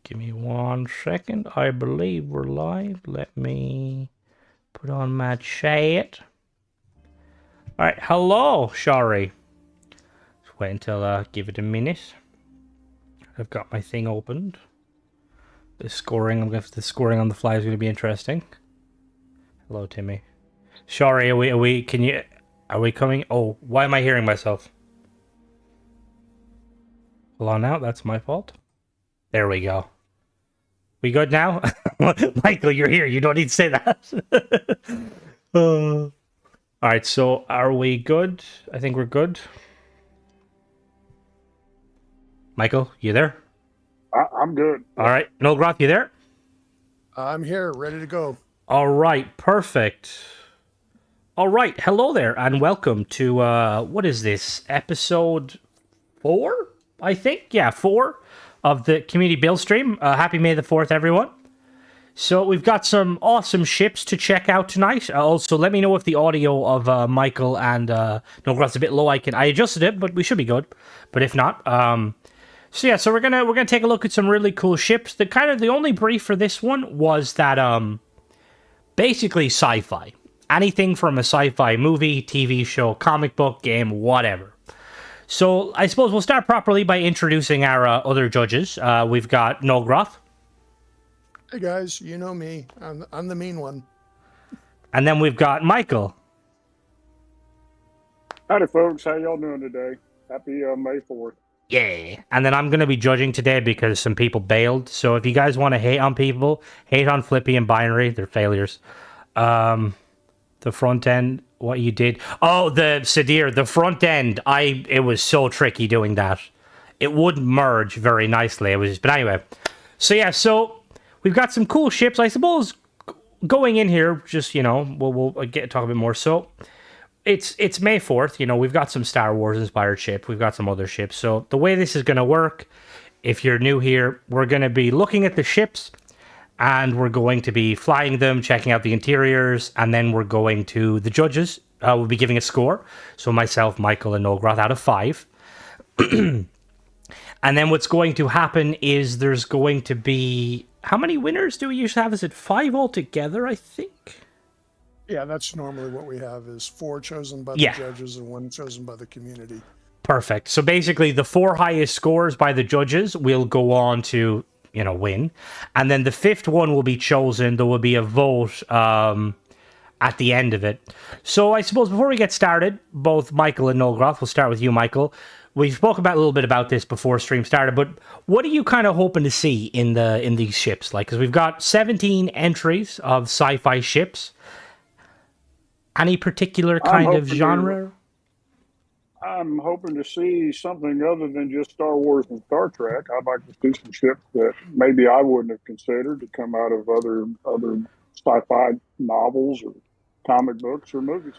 Give me 1 second. I believe we're live. Let me put on my chat. All right, hello, Shari. Just wait until give it a minute. I've got my thing opened. The scoring on the fly is going to be interesting. Hello, Timmy. Shari, are we coming? Oh, why am I hearing myself? Hold on now, that's my fault. There we go. We good now? Michael, you're here. You don't need to say that. All right, so are we good? I think we're good. Michael, you there? I'm good. All right. Nolgroth, you there? I'm here, ready to go. All right, perfect. All right, hello there, and welcome to, what is this? Episode 4, I think? Yeah, 4 of the Community Build Stream. Happy May the 4th, everyone. So we've got some awesome ships to check out tonight. Also, let me know if the audio of Michael and Nolgroth's a bit low. I adjusted it, but we should be good. But if not, so we're gonna take a look at some really cool ships. The only brief for this one was that basically sci-fi. Anything from a sci-fi movie, TV show, comic book, game, whatever. So I suppose we'll start properly by introducing our other judges. We've got Nolgroth. Hey guys, you know me. I'm the mean one. And then we've got Michael. Howdy, folks. How y'all doing today? Happy May 4th. Yeah. And then I'm going to be judging today because some people bailed. So if you guys want to hate on people, hate on Flippy and Binary, they're failures. The front end, what you did. Oh, the Sadir, the front end, it was so tricky doing that. It wouldn't merge very nicely. But anyway. So we've got some cool ships. I suppose going in here, just, we'll talk a bit more. So it's May 4th, we've got some Star Wars inspired ships. We've got some other ships. So the way this is going to work, if you're new here, we're going to be looking at the ships and we're going to be flying them, checking out the interiors, and then we're going to the judges. We'll be giving a score. So myself, Michael, and Nolgroth out of 5. And then what's going to happen is there's going to be... How many winners do we usually have? Is it 5 altogether, I think? Yeah, that's normally what we have, is 4 chosen by the judges and 1 chosen by the community. Perfect. So basically, the 4 highest scores by the judges will go on to, win. And then the 5th one will be chosen. There will be a vote at the end of it. So I suppose before we get started, both Michael and Nolgroth, we'll start with you, Michael. We spoke about a little bit about this before stream started, but what are you kind of hoping to see in these ships? Like, because we've got 17 entries of sci-fi ships. Any particular kind of genre? I'm hoping to see something other than just Star Wars and Star Trek. I'd like to see some ships that maybe I wouldn't have considered to come out of other sci-fi novels or comic books or movies.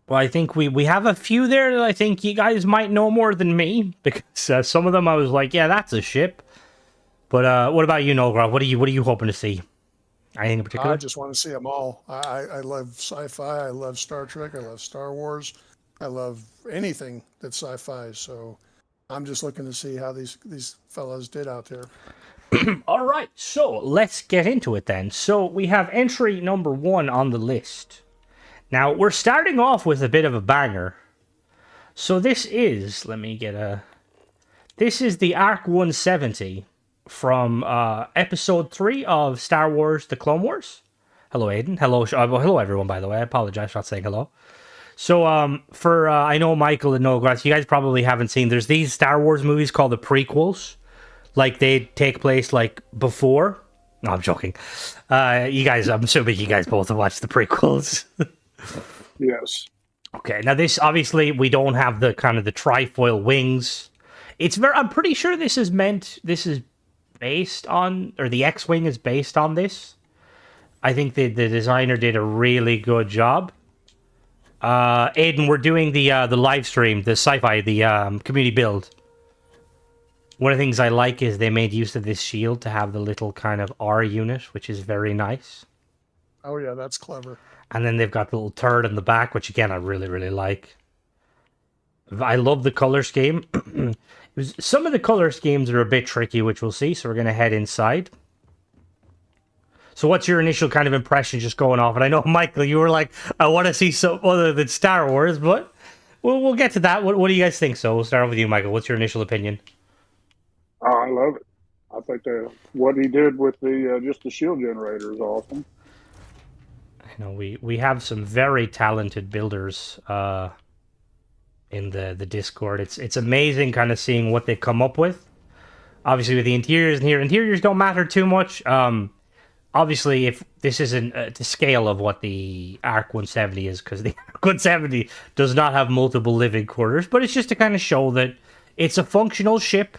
Well, I think we have a few there that I think you guys might know more than me, because some of them I was like, yeah, that's a ship. But what about you, Nolgroth? What are you hoping to see? Anything in particular? I just want to see them all. I love sci-fi. I love Star Trek. I love Star Wars. I love anything that's sci-fi. So I'm just looking to see how these fellows did out there. All right, so let's get into it then. So we have entry number 1 on the list. Now, we're starting off with a bit of a banger. So this is, this is the Arc 170 from episode 3 of Star Wars The Clone Wars. Hello, Aiden. Hello, everyone, by the way. I apologize for not saying hello. So, I know Michael and Nolgroth, you guys probably haven't seen, there's these Star Wars movies called the prequels. Like, they take place, before. No, I'm joking. I'm assuming you guys both have watched the prequels. Yes. Okay, now this, obviously, we don't have the kind of the trifoil wings. I'm pretty sure this is based on, or the X-Wing is based on this. I think the designer did a really good job. Aiden, we're doing the live stream, the sci-fi, the community build. One of the things I like is they made use of this shield to have the little kind of R unit, which is very nice. Oh yeah, that's clever. And then they've got the little turret in the back, which again I really, really like. I love the color scheme. Some of the color schemes are a bit tricky, which we'll see. So we're gonna head inside. So what's your initial kind of impression just going off? And I know, Michael, you were like, I want to see some other than Star Wars, but we'll get to that. What do you guys think? So we'll start off with you, Michael. What's your initial opinion? Oh, I love it. I think that what he did with the just the shield generator is awesome. You know, we have some very talented builders in the Discord. It's amazing kind of seeing what they come up with. Obviously, with the interiors in here, interiors don't matter too much. Obviously, if this isn't the scale of what the Arc 170 is, because the Arc 170 does not have multiple living quarters, but it's just to kind of show that it's a functional ship.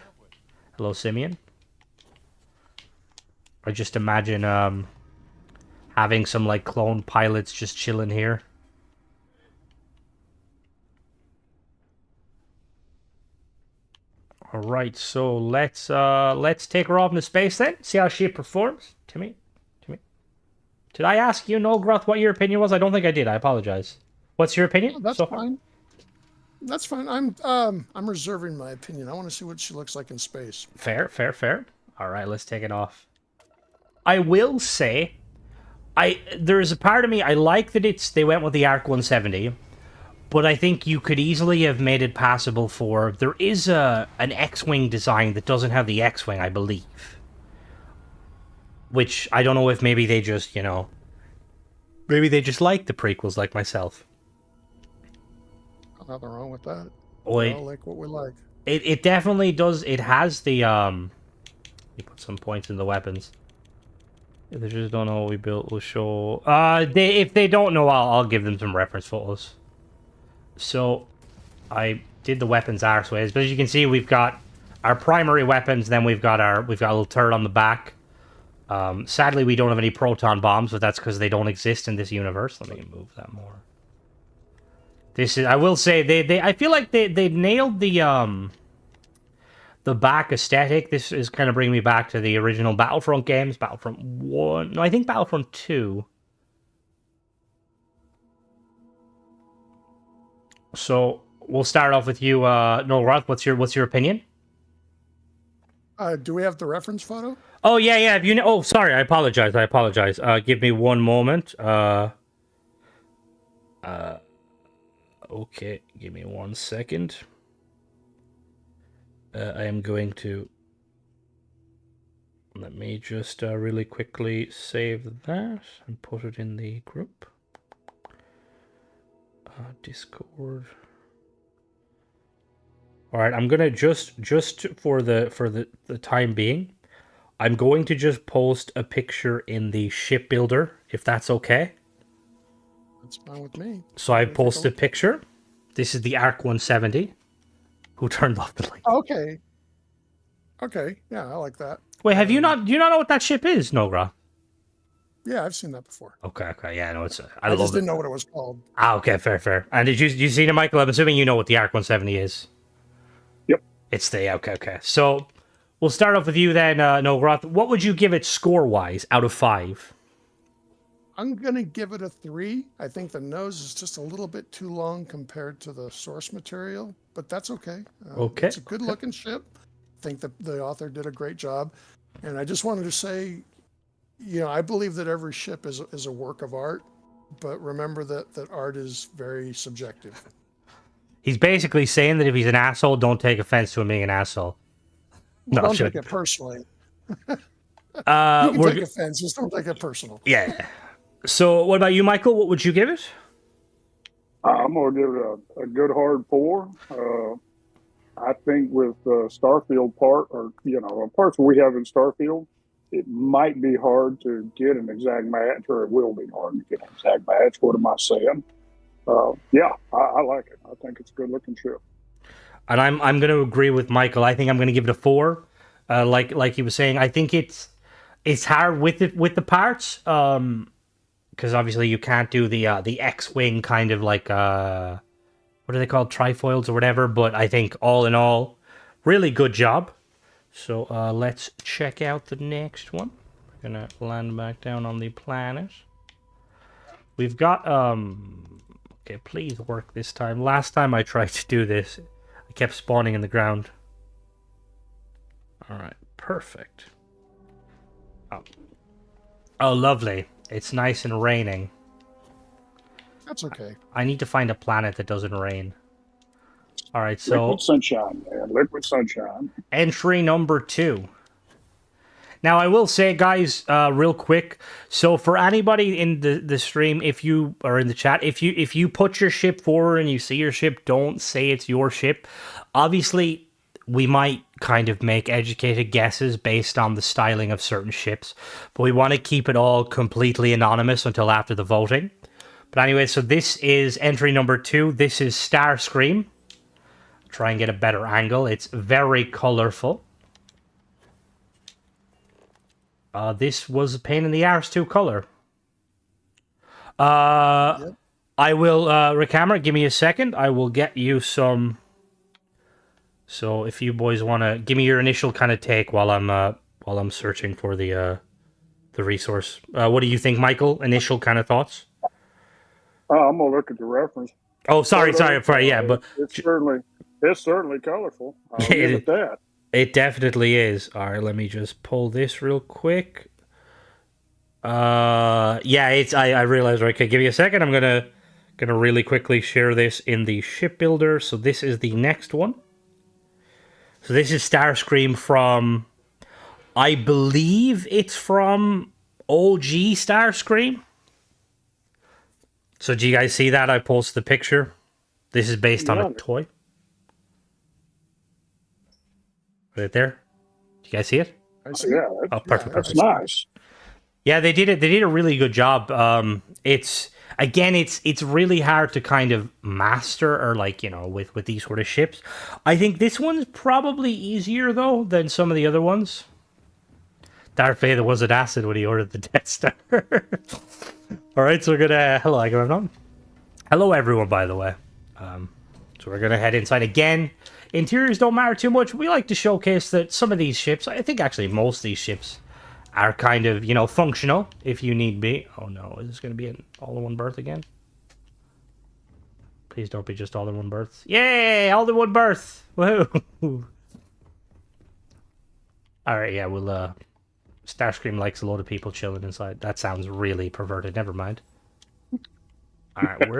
Hello, Simeon. I just imagine having some like clone pilots just chilling here. All right, so let's take her off into space then. See how she performs. Timmy. Did I ask you, Nolgroth, what your opinion was? I don't think I did. I apologize. What's your opinion? Oh, that's fine. That's fine. I'm reserving my opinion. I want to see what she looks like in space. Fair. All right, let's take it off. I will say, there is a part of me I like that they went with the Arc 170, but I think you could easily have made it passable for. There is an X-wing design that doesn't have the X-wing, I believe. Which, I don't know if maybe they just, maybe they just like the prequels like myself. Nothing wrong with that. Oh, we all like what we like. It definitely does. It has the, you put some points in the weapons. If they just don't know what we built, we'll show. If they don't know, I'll give them some reference photos. So, I did the weapons arseways, but as you can see, we've got our primary weapons, then we've got a little turret on the back. Sadly, we don't have any proton bombs, but that's because they don't exist in this universe. Let me move that more. This is, I will say, I feel like they nailed the back aesthetic. This is kind of bringing me back to the original Battlefront games. Battlefront 1. No, I think Battlefront 2. So, we'll start off with you, Noel Roth. What's your opinion? Do we have the reference photo? Oh, yeah. If you oh, sorry. I apologize. Give me one moment. Okay. Give me 1 second. I am going to... Let me just really quickly save that and put it in the group. Discord. All right, I'm gonna just for the time being, I'm going to just post a picture in the shipbuilder, if that's okay. That's fine with me. So I posted a picture. This is the Arc 170. Who turned off the light? Okay. Yeah, I like that. Wait, do you not know what that ship is, Nogra? Yeah, I've seen that before. Okay, yeah, no, it's. I just didn't know what it was called. Okay, fair. And did you see it, Michael? I'm assuming you know what the Arc 170 is. Yep. It's the okay. So we'll start off with you then, Nogroth. What would you give it score-wise out of 5? I'm gonna give it a 3. I think the nose is just a little bit too long compared to the source material, but that's okay. Okay. It's a good-looking ship. I think the author did a great job, and I just wanted to say, I believe that every ship is a work of art, but remember that art is very subjective. He's basically saying that if he's an asshole, don't take offense to him being an asshole. No, don't take it personally. You can take offense, just don't take it personal. Yeah. So, what about you, Michael? What would you give it? I'm going to give it a good hard 4. I think with Starfield parts we have in Starfield, it might be hard to get an exact match, or it will be hard to get an exact match. What am I saying? I like it. I think it's a good-looking ship. And I'm going to agree with Michael. I think I'm going to give it a 4. Like he was saying, I think it's hard with the parts. Because obviously you can't do the X-wing kind of like what are they called, trifoils or whatever. But I think all in all, really good job. So let's check out the next one. We're gonna land back down on the planet. We've got okay, please work this time. Last time I tried to do this, I kept spawning in the ground. All right, perfect. Oh, lovely. It's nice and raining. That's okay. I need to find a planet that doesn't rain. All right, so Liquid sunshine, man. Liquid sunshine. entry number 2. Now, I will say, guys, real quick. So, for anybody in the stream, if you are in the chat, if you put your ship forward and you see your ship, don't say it's your ship. Obviously, we might kind of make educated guesses based on the styling of certain ships, but we want to keep it all completely anonymous until after the voting. But anyway, so this is entry number 2. This is Starscream. Try and get a better angle. It's very colorful. This was a pain in the arse to color. Yep. I will, Recamera, give me a second. I will get you some. So if you boys want to give me your initial kind of take while I'm searching for the resource. What do you think, Michael? Initial kind of thoughts? I'm gonna look at the reference. Oh, sorry, yeah, but it's certainly colorful. I'll give it that. it definitely is. All right, let me just pull this real quick. Yeah, it's I realized. Right, okay, give me a second. I'm gonna really quickly share this in the shipbuilder. So this is the next one. So this is Starscream from, I believe it's from OG Starscream. So do you guys see that? I posted the picture. This is based on a toy. Right there. Do you guys see it? I see. Yeah, Oh, perfect. that's nice. Yeah, they did it. They did a really good job. It's really hard to kind of master, or like, you know, with these sort of ships. I think this one's probably easier though than some of the other ones. Darth Vader was an acid when he ordered the Death Star. All right, so we're gonna hello everyone. Hello everyone, by the way. So we're gonna head inside again. Interiors don't matter too much. We like to showcase that some of these ships, I think actually most of these ships, are kind of, you know, functional if you need be. Oh no, is this going to be an all-in-one berth again? Please don't be just all-in-one berths. Yay, all-in-one berth! Woohoo! Alright, yeah, we'll, Starscream likes a lot of people chilling inside. That sounds really perverted, never mind. Alright,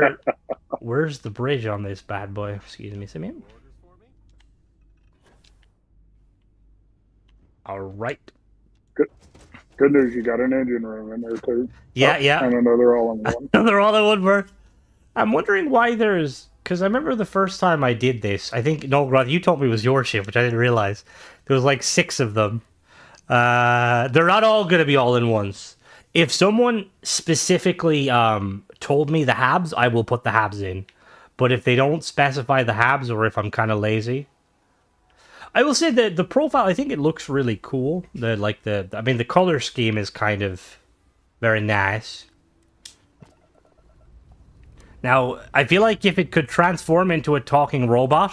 where's the bridge on this bad boy? Excuse me, Simeon. Alright. Good news, you got an engine room in there too. Yeah, yeah. And another all-in-one. Another all-in-one berth. I'm wondering why there's... Because I remember the first time I did this, I think, no, Rod, you told me it was your ship, which I didn't realize. There was like 6 of them. They're not all going to be all-in-ones. If someone specifically told me the habs, I will put the habs in. But if they don't specify the habs, or if I'm kind of lazy... I will say that the profile, I think it looks really cool. The color scheme is kind of very nice. Now, I feel like if it could transform into a talking robot,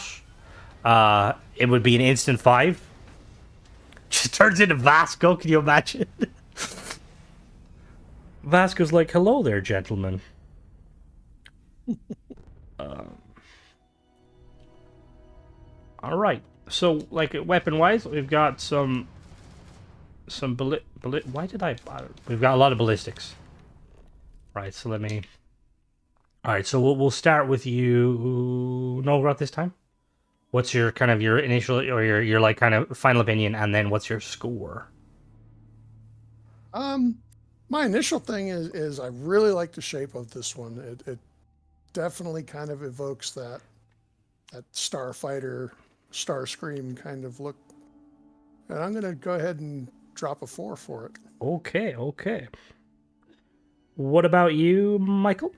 it would be an instant 5. Just turns into Vasco, can you imagine? Vasco's like, hello there, gentlemen. Alright. So, like, weapon-wise, we've got some why did I... We've got a lot of ballistics. Right, so let me... Alright, so we'll start with you... Nogrot this time? What's your kind of your initial, or your like kind of final opinion, and then what's your score? My initial thing is I really like the shape of this one. It definitely kind of evokes that starfighter, Starscream kind of look. And I'm going to go ahead and drop a 4 for it. Okay. What about you, Michael?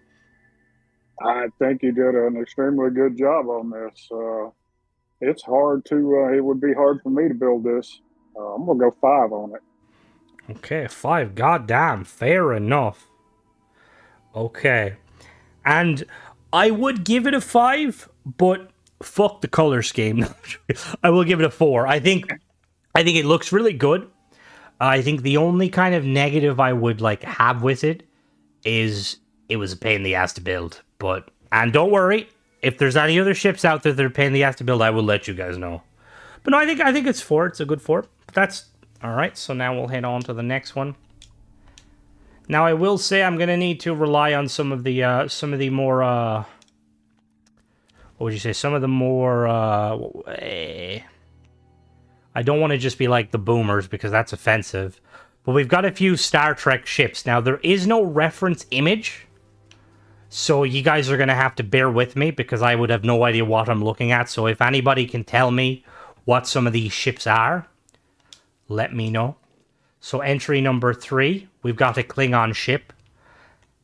I think you did an extremely good job on this. It's hard to, it would be hard for me to build this. I'm going to go 5 on it. Okay, 5. Goddamn, fair enough. Okay. And I would give it a 5, but fuck the color scheme. I will give it a 4. I think it looks really good. I think the only kind of negative I would like have with it is it was a pain in the ass to build. And don't worry, if there's any other ships out there that are a pain in the ass to build, I will let you guys know. But no, I think it's 4. It's a good 4. That's all right. So now we'll head on to the next one. Now I will say I'm gonna need to rely on some of the more what would you say? Some of the more I don't want to just be like the boomers because that's offensive. But we've got a few Star Trek ships. Now there is no reference image. So you guys are gonna have to bear with me because I would have no idea what I'm looking at. So if anybody can tell me what some of these ships are, let me know. So entry number 3, we've got a Klingon ship.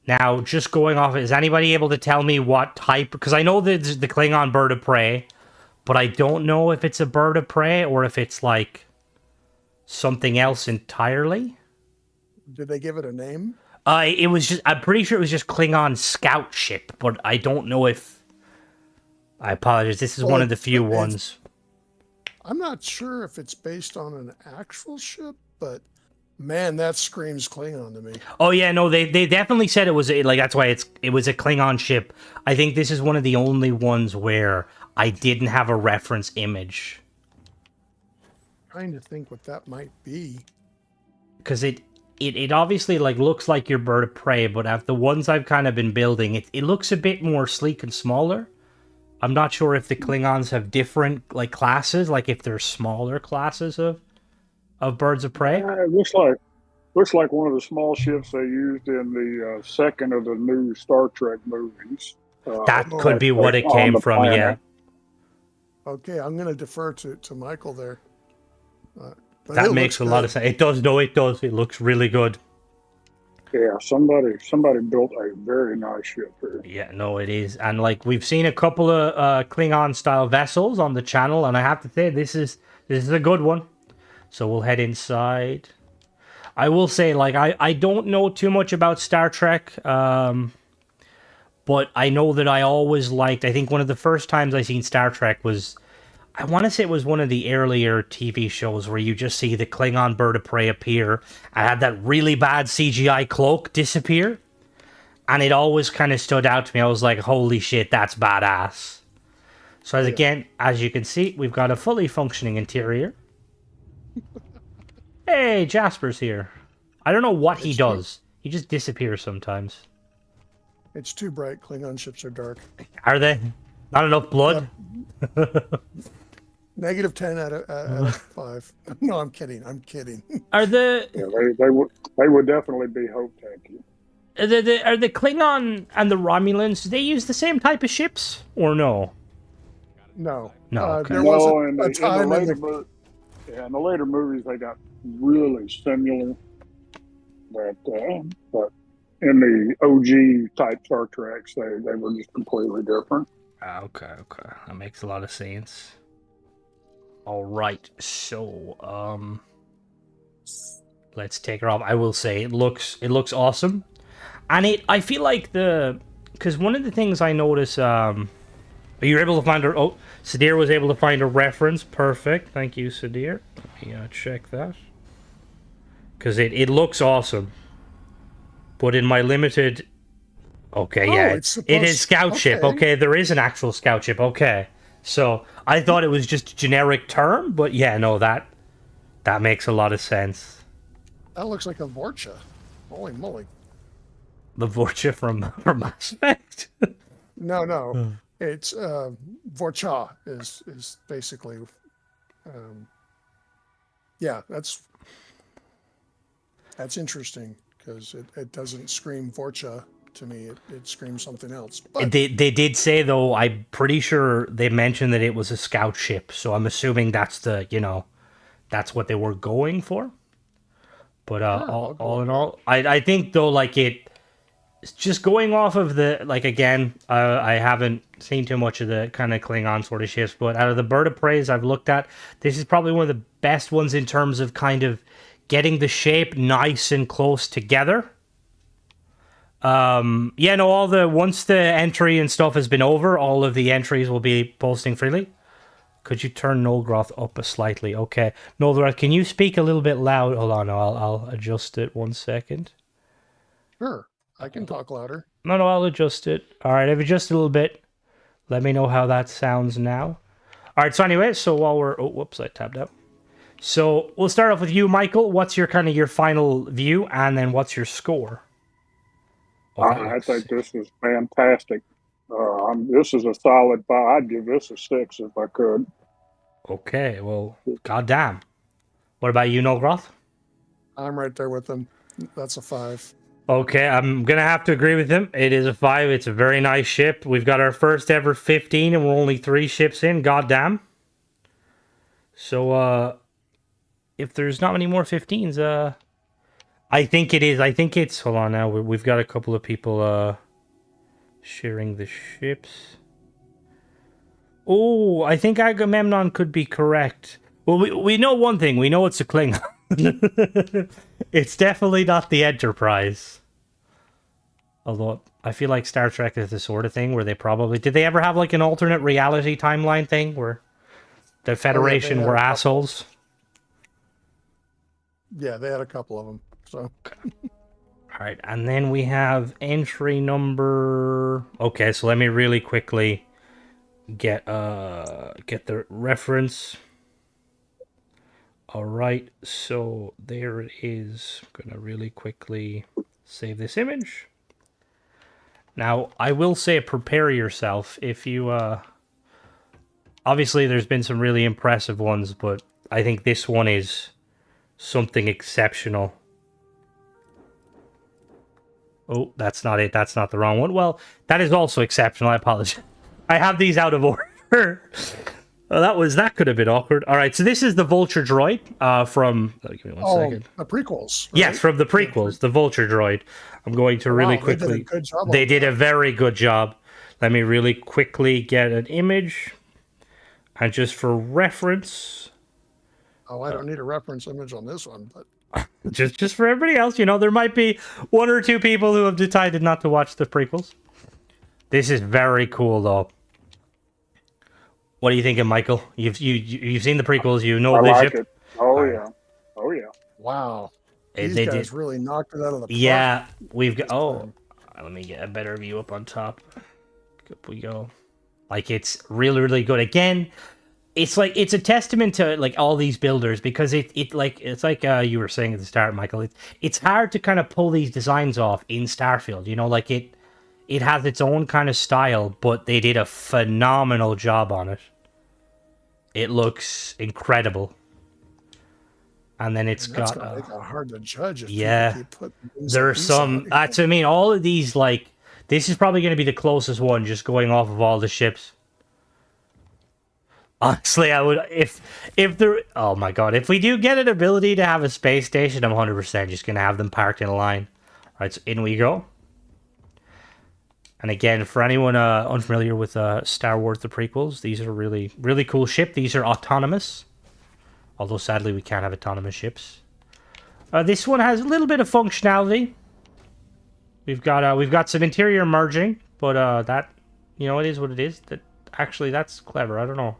Now, just going off, is anybody able to tell me what type? Because I know that the Klingon Bird of Prey, but I don't know if it's a Bird of Prey or if it's like something else entirely. Did they give it a name? It was just, I'm pretty sure it was just Klingon scout ship, but I don't know if, I apologize, this is one of the few ones. I'm not sure if it's based on an actual ship, but man, that screams Klingon to me. Oh yeah, no, they definitely said it was like that's why it was a Klingon ship. I think this is one of the only ones where I didn't have a reference image. Trying to think what that might be. Because it obviously like looks like your Bird of Prey, but of the ones I've kind of been building, it looks a bit more sleek and smaller. I'm not sure if the Klingons have different like classes, like if they're smaller classes of birds of prey. It looks like one of the small ships they used in the second of the new Star Trek movies. That could be what it came from, yeah. Okay, I'm going to defer to Michael there. That makes a lot of sense. It does, no, it does. It looks really good. Yeah, somebody built a very nice ship here. Yeah, no, it is. And like we've seen a couple of Klingon style vessels on the channel, and I have to say this is a good one. So we'll head inside. I will say, like, I don't know too much about Star Trek, but I know that I always liked, I think one of the first times I seen Star Trek was, I want to say it was one of the earlier TV shows where you just see the Klingon Bird of Prey appear and had that really bad CGI cloak disappear. And it always kind of stood out to me. I was like, holy shit, that's badass. So again, as you can see, we've got a fully functioning interior. Hey, Jasper's here. I don't know what he does. He just disappears sometimes. It's too bright. Klingon ships are dark. Are they? Not enough blood? Negative 10 out of 5. No, I'm kidding. Are the... Yeah, they would definitely be hope tanky. Are the Klingon and the Romulans, do they use the same type of ships? Or no? No. No, okay. There was a time in the... In the later movies, they got really similar. But in the OG type Star Treks, they were just completely different. Okay. That makes a lot of sense. All right, so let's take her off. I will say it looks awesome, and I feel like because one of the things I notice, are you able to find her? Oh, Sadir was able to find a reference. Perfect, thank you, Sadir. Let me check that because it looks awesome, but in my limited, it is scout ship. Okay, there is an actual scout ship. Okay. So I thought it was just a generic term, but yeah, no, that makes a lot of sense. That looks like a Vulture. Holy moly! The Vulture from Mass Effect? No, it's Vulture is basically, that's interesting because it doesn't scream Vulture. To me, it screams something else. But they did say, though, I'm pretty sure they mentioned that it was a scout ship, so I'm assuming that's that's what they were going for. But all in all, I think, though, like it's just going off of the, like, again, I haven't seen too much of the kind of Klingon sort of ships, but out of the Bird of Preys I've looked at, this is probably one of the best ones in terms of kind of getting the shape nice and close together. Once the entry and stuff has been over, all of the entries will be posting freely. Could you turn Nolgroth up slightly? Okay. Nolgroth, can you speak a little bit loud? Hold on, I'll adjust it 1 second. Sure, I can talk louder. No, I'll adjust it. All right, I've adjusted a little bit. Let me know how that sounds now. All right, so anyway, while we're... Oh, whoops, I tabbed out. So we'll start off with you, Michael. What's your kind of your final view, and then what's your score? Oh, that I looks think this is fantastic. This is a solid 5. I'd give this a 6 if I could. okay. Well, goddamn. What about you, Nolgroth? I'm right there with them. That's a 5. Okay, I'm gonna have to agree with him. It is a 5. It's a very nice ship. We've got our first ever 15, and we're only 3 ships in. Goddamn. So, if there's not many more 15s, I think it is. I think it's. Hold on now. We've got a couple of people sharing the ships. Oh, I think Agamemnon could be correct. Well, we know one thing. We know it's a Klingon. It's definitely not the Enterprise. Although I feel like Star Trek is the sort of thing where they probably did. They ever have like an alternate reality timeline thing where the Federation were assholes? Yeah, they had a couple of them. So, all right, and then we have entry number. Okay, so let me really quickly get the reference. All right, so there it is. I'm gonna really quickly save this image. Now, I will say, prepare yourself if you. Obviously, there's been some really impressive ones, but I think this one is something exceptional. Oh, that's not it. That's not the wrong one. Well, that is also exceptional. I apologize. I have these out of order. Well, that could have been awkward. All right, so this is the Vulture droid from. Give me one second. The prequels. Right? Yes, from the prequels, the Vulture droid. I'm going to really quickly. They did a good job. They did a very good job. Let me really quickly get an image, and just for reference. Oh, I don't need a reference image on this one, but just for everybody else, there might be 1 or 2 people who have decided not to watch the prequels. This is very cool, though. What are you thinking, Michael? You've seen the prequels. You know the like ship. It. Oh yeah. Oh yeah. Wow. They These guys did. really knocked it out of the park. Yeah, we've got. Oh, let me get a better view up on top. Up we go. Like, it's really, really good. Again, it's a testament to like all these builders, because it's like you were saying at the start, Michael. It's hard to kind of pull these designs off in Starfield. Like it has its own kind of style, but they did a phenomenal job on it. It looks incredible. And then it's that's got... gonna make it hard to judge if yeah, keep putting things there are like these some... out. That's, I mean, all of these, like... This is probably going to be the closest one, just going off of all the ships. Honestly, I would... If there... Oh my god, if we do get an ability to have a space station, I'm 100% just going to have them parked in a line. Alright, so in we go. And again, for anyone unfamiliar with Star Wars, the prequels, these are really, really cool ship. These are autonomous. Although, sadly, we can't have autonomous ships. This one has a little bit of functionality. We've got some interior merging, but that, it is what it is. Actually, that's clever. I don't know.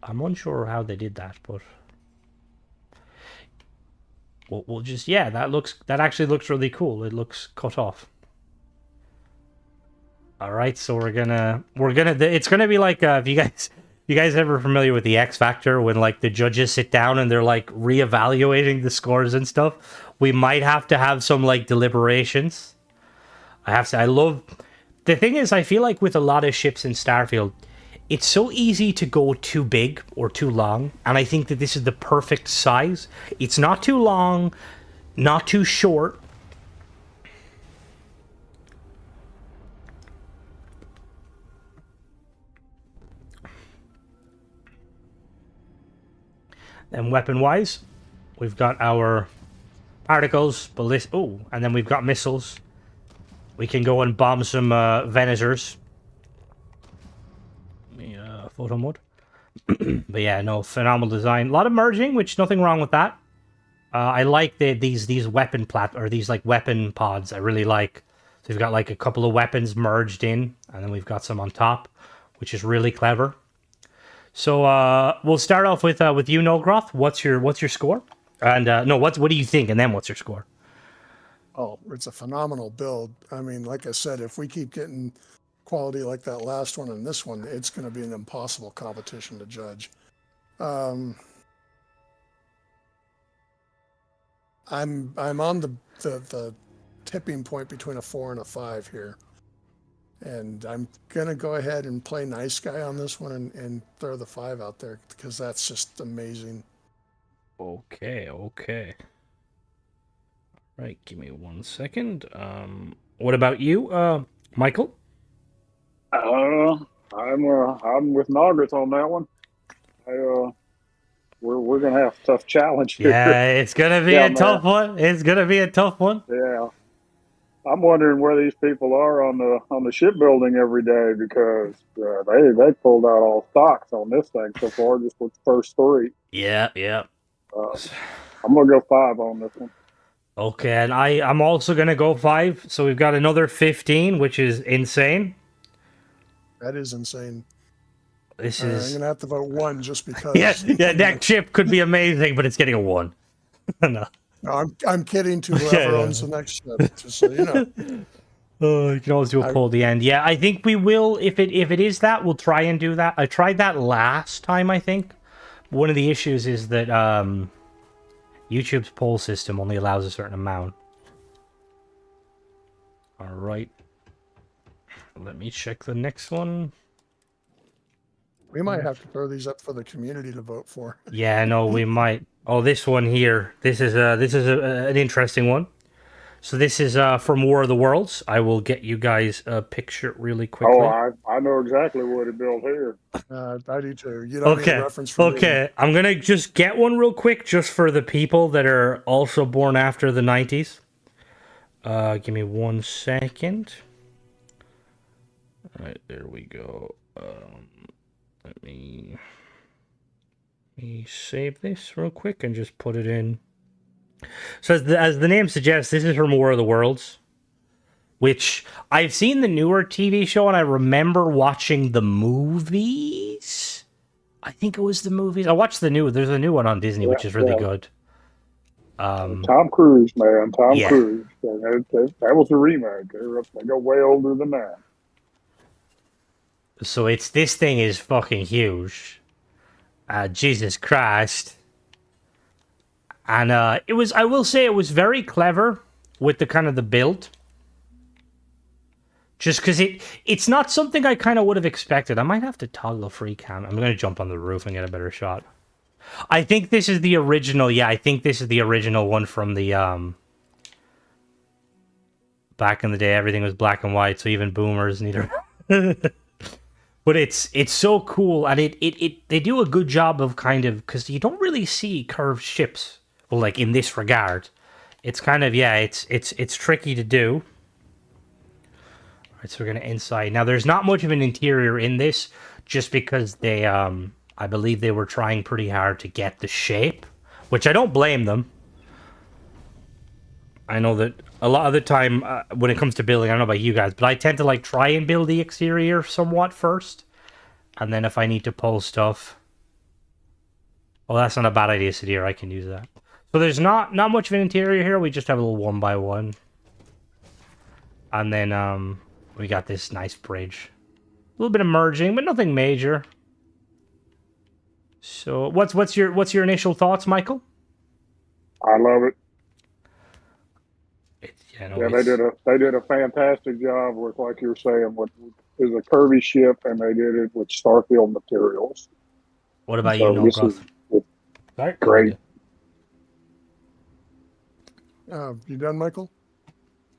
I'm unsure how they did that, but we'll just, yeah, that actually looks really cool. It looks cut off. All right, so it's gonna be like if you guys ever familiar with the X Factor, when like the judges sit down and they're like reevaluating the scores and stuff. We might have to have some like deliberations. The thing is, I feel like with a lot of ships in Starfield, it's so easy to go too big or too long, and I think that this is the perfect size. It's not too long, not too short. And weapon-wise, we've got our particles, and then we've got missiles. We can go and bomb some Venizers. Photo mode. But yeah, no, phenomenal design. A lot of merging, which nothing wrong with that. I like these weapon these like weapon pods. I really like. So we've got like a couple of weapons merged in, and then we've got some on top, which is really clever. So we'll start off with you, Nolgroth. What's your score? And what do you think? And then what's your score? Oh, it's a phenomenal build. I mean, like I said, if we keep getting quality like that last one and this one, it's going to be an impossible competition to judge. Um, I'm on the tipping point between a 4 and a 5 here. And I'm going to go ahead and play nice guy on this one and throw the 5 out there because that's just amazing. Okay, okay. Right, give me 1 second. What about you, Michael? I'm with Noggins on that one. We're gonna have a tough challenge here. Yeah, it's gonna be Yeah, a tough one. It's gonna be a tough one. Yeah, I'm wondering where these people are on the shipbuilding every day because they pulled out all stocks on this thing so far just with the first 3. Yeah, yeah. I'm gonna go 5 on this one. Okay, and I'm also gonna go 5. So we've got another 15, which is insane. That is insane. This I'm is. gonna have to vote 1 just because. Yes, yeah, that ship could be amazing, but it's getting a 1. No. No, I'm kidding to whoever owns the next ship, just so you know. Oh, you can always do a poll at the end. Yeah, I think we will. If it is that, we'll try and do that. I tried that last time, I think. One of the issues is that YouTube's poll system only allows a certain amount. All right. Let me check the next one. We might have to throw these up for the community to vote for. Yeah, no, we might. Oh, this one here. This is an interesting one. So this is from War of the Worlds. I will get you guys a picture really quickly. Oh, I know exactly what it built here. I do too. You don't need a reference for me. Okay, I'm gonna just get one real quick, just for the people that are also born after the 90s. Give me 1 second. All right, there we go. Let me save this real quick and just put it in. So as the name suggests, this is from War of the Worlds, which I've seen the newer TV show, and I remember watching the movies. I think it was the movies. I watched there's a new one on Disney, which is really good. Tom Cruise, man. Tom Yeah. Cruise. That was a remake. They go way older than that. So this thing is fucking huge. Jesus Christ. And I will say it was very clever with the kind of the build. Just because it's not something I kind of would have expected. I might have to toggle free cam. I'm going to jump on the roof and get a better shot. I think this is the original. Yeah, I think this is the original one from the back in the day. Everything was black and white, so even boomers neither. But it's so cool, and they do a good job of kind of, because you don't really see curved ships. Well, like in this regard, it's kind of, yeah, it's tricky to do. All right, so we're gonna inside now. There's not much of an interior in this, just because they I believe they were trying pretty hard to get the shape, which I don't blame them. I know that a lot of the time when it comes to building, I don't know about you guys, but I tend to like try and build the exterior somewhat first, and then if I need to pull stuff, well, that's not a bad idea, Sadir. I can use that. So there's not much of an interior here. We just have a little 1x1, and then we got this nice bridge, a little bit of merging, but nothing major. So what's your initial thoughts, Michael? I love it. Yeah, they did a fantastic job with, like you were saying, what is a curvy ship, and they did it with Starfield materials. What about you, Nogroth? Great. You done, Michael?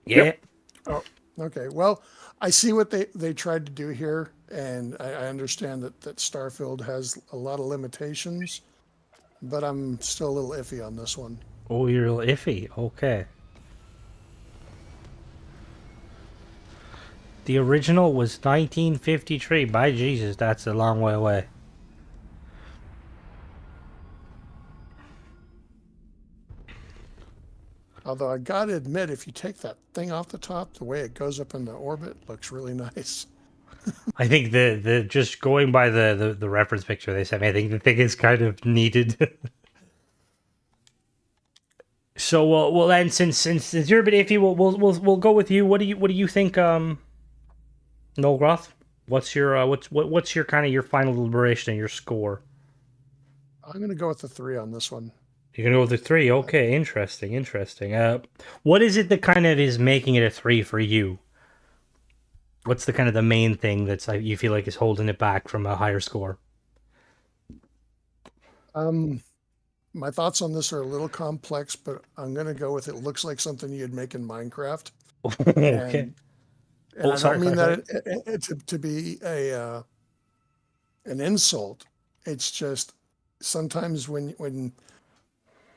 Yeah. Yep. Oh, okay. Well, I see what they tried to do here, and I understand that Starfield has a lot of limitations, but I'm still a little iffy on this one. Oh, you're a little iffy. Okay. The original was 1953. By Jesus, that's a long way away. Although I gotta admit, if you take that thing off the top, the way it goes up in the orbit looks really nice. I think the just going by the reference picture they sent me, I think the thing is kind of needed. So well then since you're a bit iffy, we'll go with you. What do you think, Nogroth? What's your what's your kind of your final deliberation and your score? I'm going to go with the 3 on this one. You're gonna go with the 3. Okay, interesting. What is it that kind of is making it a 3 for you? What's the kind of the main thing that's like you feel like is holding it back from a higher score? My thoughts on this are a little complex, but I'm going to go with it looks like something you'd make in Minecraft. Okay. And I don't mean that to be an insult. It's just sometimes when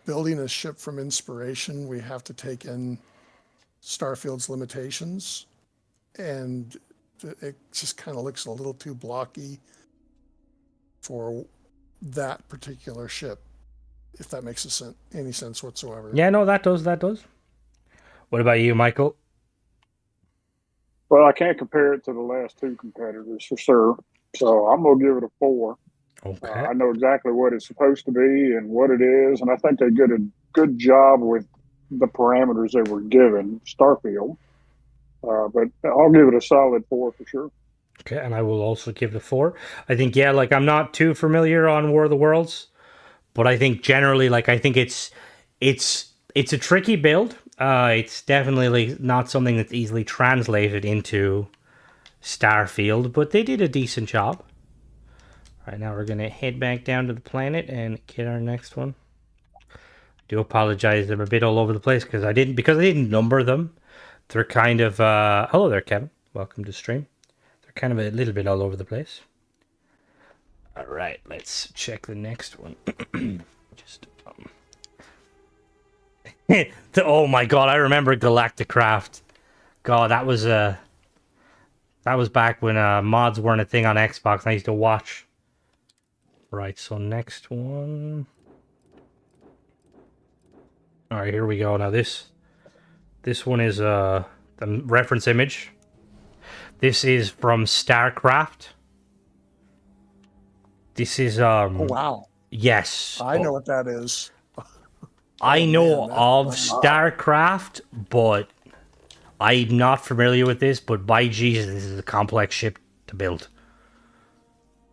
building a ship from inspiration, we have to take in Starfield's limitations, and it just kind of looks a little too blocky for that particular ship, if that makes any sense whatsoever. Yeah, no, that does. What about you, Michael? Well, I can't compare it to the last 2 competitors for sure. So I'm going to give it a 4. Okay. I know exactly what it's supposed to be and what it is, and I think they did a good job with the parameters they were given, Starfield. But I'll give it a solid 4 for sure. Okay, and I will also give it a 4. I think, yeah, like I'm not too familiar on War of the Worlds, but I think generally, like I think it's a tricky build. It's definitely not something that's easily translated into Starfield, but they did a decent job. All right, now we're gonna head back down to the planet and get our next one. Do apologize, I'm a bit all over the place because I didn't number them. They're kind of hello there, Kevin. Welcome to stream. They're kind of a little bit all over the place. All right, let's check the next one. Just oh my god, I remember Galacticraft. God, that was back when mods weren't a thing on Xbox. I used to watch. Right, so next one. All right, here we go. Now this one is the reference image. This is from Starcraft. This is Oh wow. yes. I know what that is. I know man, of Starcraft, but I'm not familiar with this, but by Jesus, this is a complex ship to build.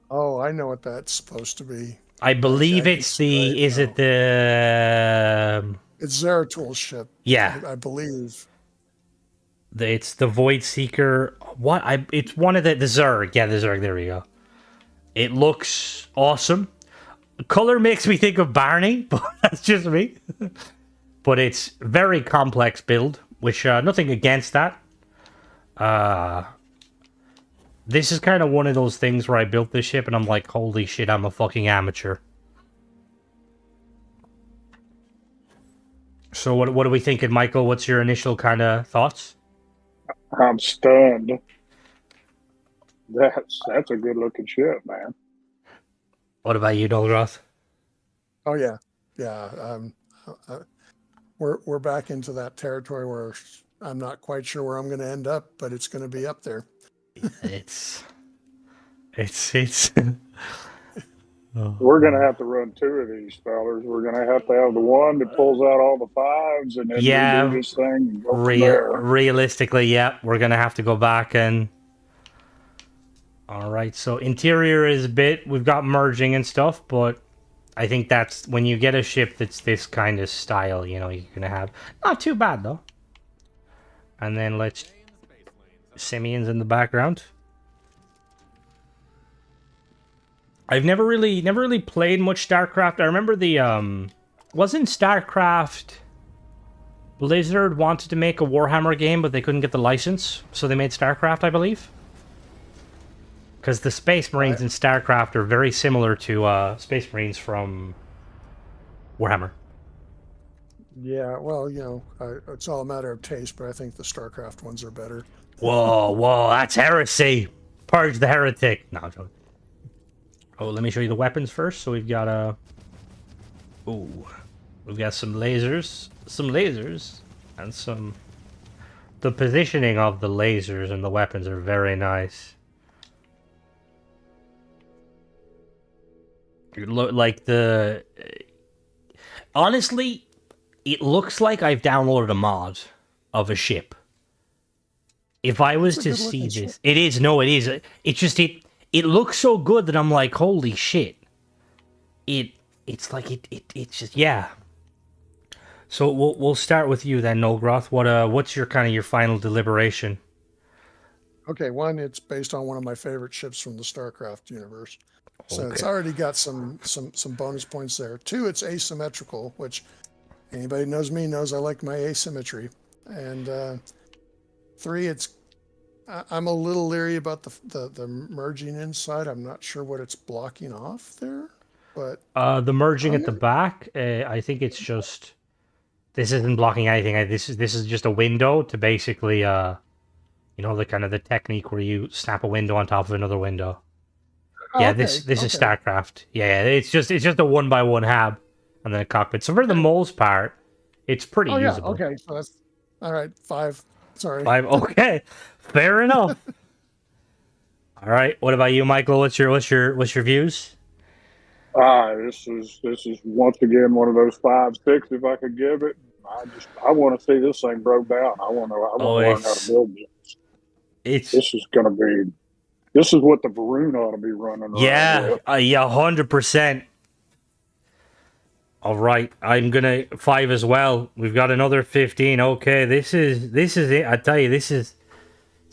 Oh, I know what that's supposed to be. I believe it's the... Is it the... It's Zeratul ship. Yeah. I believe. It's the Void Seeker. What? It's one of the Zerg. Yeah, the Zerg. There we go. It looks awesome. Color makes me think of Barney, but that's just me. But it's very complex build, which nothing against that. This is kind of one of those things where I built this ship and I'm like, holy shit, I'm a fucking amateur. So what are we thinking, Michael? What's your initial kind of thoughts? I'm stunned. That's a good looking ship, man. What about you, Dolgroth? Oh yeah, yeah. We're back into that territory where I'm not quite sure where I'm going to end up, but it's going to be up there. It's. We're going to have to run 2 of these fellas. We're going to have the one that pulls out all the 5s and then do this thing and go from there. Realistically, yeah, we're going to have to go back and... All right, so interior is a bit... We've got merging and stuff, but I think that's... When you get a ship that's this kind of style, you know, you're going to have... Not too bad, though. And then let's... Simians in the background. I've never really played much StarCraft. I remember the wasn't StarCraft Blizzard wanted to make a Warhammer game, but they couldn't get the license, so they made StarCraft, I believe. Because the Space Marines in StarCraft are very similar to Space Marines from Warhammer. Yeah, well, you know, it's all a matter of taste, but I think the StarCraft ones are better. Whoa, that's heresy. Purge the heretic. No, I'm joking. Oh, let me show you the weapons first. So we've got we've got some lasers, and some... The positioning of the lasers and the weapons are very nice. Like the... Honestly, it looks like I've downloaded a mod of a ship. If I was to see this... It is, no, it is. It's just, it looks so good that I'm like, holy shit. it's like it's just yeah. So we'll start with you then, Nolgroth. What's your kind of your final deliberation? Okay, one, it's based on one of my favorite ships from the Starcraft universe. So it's Okay. already got some bonus points there. Two, it's asymmetrical, which anybody who knows me knows I like my asymmetry. And three, I'm a little leery about the merging inside. I'm not sure what it's blocking off there, but The merging I'm at the back, I think it's just this isn't blocking anything. This is just a window to basically you know, the kind of the technique where you snap a window on top of another window. Yeah, okay, this is okay. StarCraft. Yeah, it's just a 1x1 hab and then a cockpit. So for the most part, it's pretty Oh yeah, usable. okay. So that's all right. Five. Sorry. 5. Okay, fair enough. All right. What about you, Michael? What's your views? This is once again one of those 5-6. If I could give it, I want to see this thing broke down. I want Oh, to learn how to build this. it's This is what the Varun ought to be running around with. yeah, 100%. All right, I'm gonna 5 as well. We've got another 15. Okay, this is it. I tell you, it's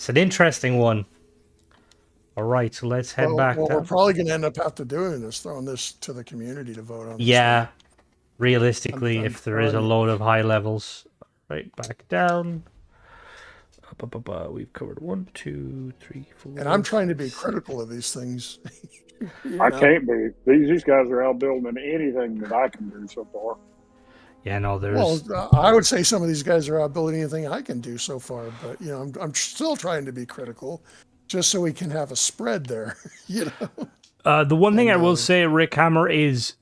an interesting one. All right, so let's head back Well, down. we're probably going to end up throwing this to the community to vote on. Yeah, realistically, I'm if there is a sorry. load of high levels, right back down. We've covered 1, 2, 3, 4. And I'm trying to be critical of these things. I can't be. These guys are out building anything that I can do so far. Yeah, no, there's. Well, I would say some of these guys are outbuilding anything I can do so far, but I'm still trying to be critical, just so we can have a spread there. The one thing I will say, Rick Hammer, is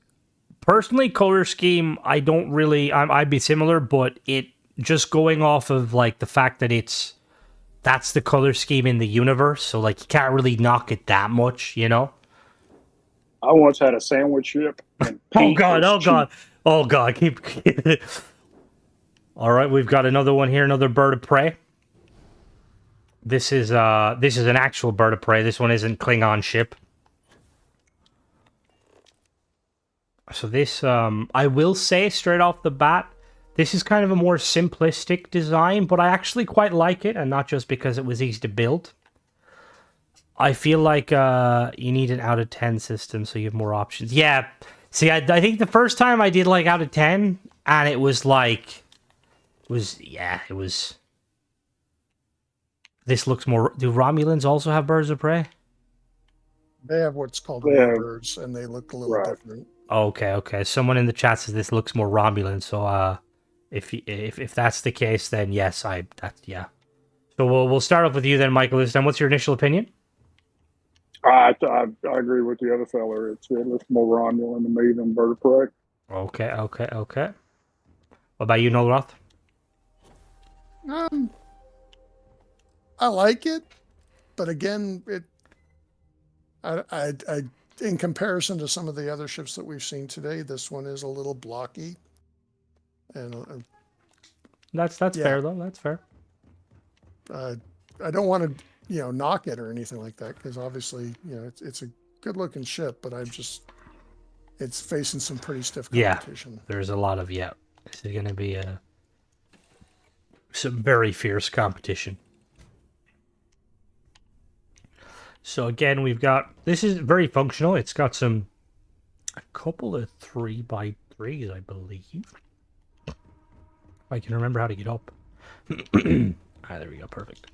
personally color scheme. I don't really. I'd be similar, but it just going off of like the fact that that's the color scheme in the universe, so like you can't really knock it that much, you know. I once had a sandwich ship. And Oh god, keep. All right, we've got another one here, another bird of prey. This is an actual bird of prey. This one isn't Klingon ship. So this I will say straight off the bat, this is kind of a more simplistic design, but I actually quite like it, and not just because it was easy to build. I feel like you need an out of 10 system, so you have more options. Yeah, see, I think the first time I did like out of 10, and it was like, it was. This looks more. Do Romulans also have birds of prey? They have what's called Yeah. birds, and they look a little Right. different. Okay. Someone in the chat says this looks more Romulan, so if that's the case, then yes, yeah. So we'll start off with you then, Michael. This time, what's your initial opinion? I agree with the other fella. It looks more Romulan to me than Bird of Prey. Okay. What about you, Nolroth? I like it, but again, I in comparison to some of the other ships that we've seen today, this one is a little blocky. And That's fair though. That's fair. I don't want to knock it or anything like that, because obviously it's a good looking ship, but it's facing some pretty stiff competition. Yeah, there's a lot of This is going to be some very fierce competition. So again, we've got, this is very functional. It's got a couple of 3x3s, I believe. If I can remember how to get up. There we go, perfect.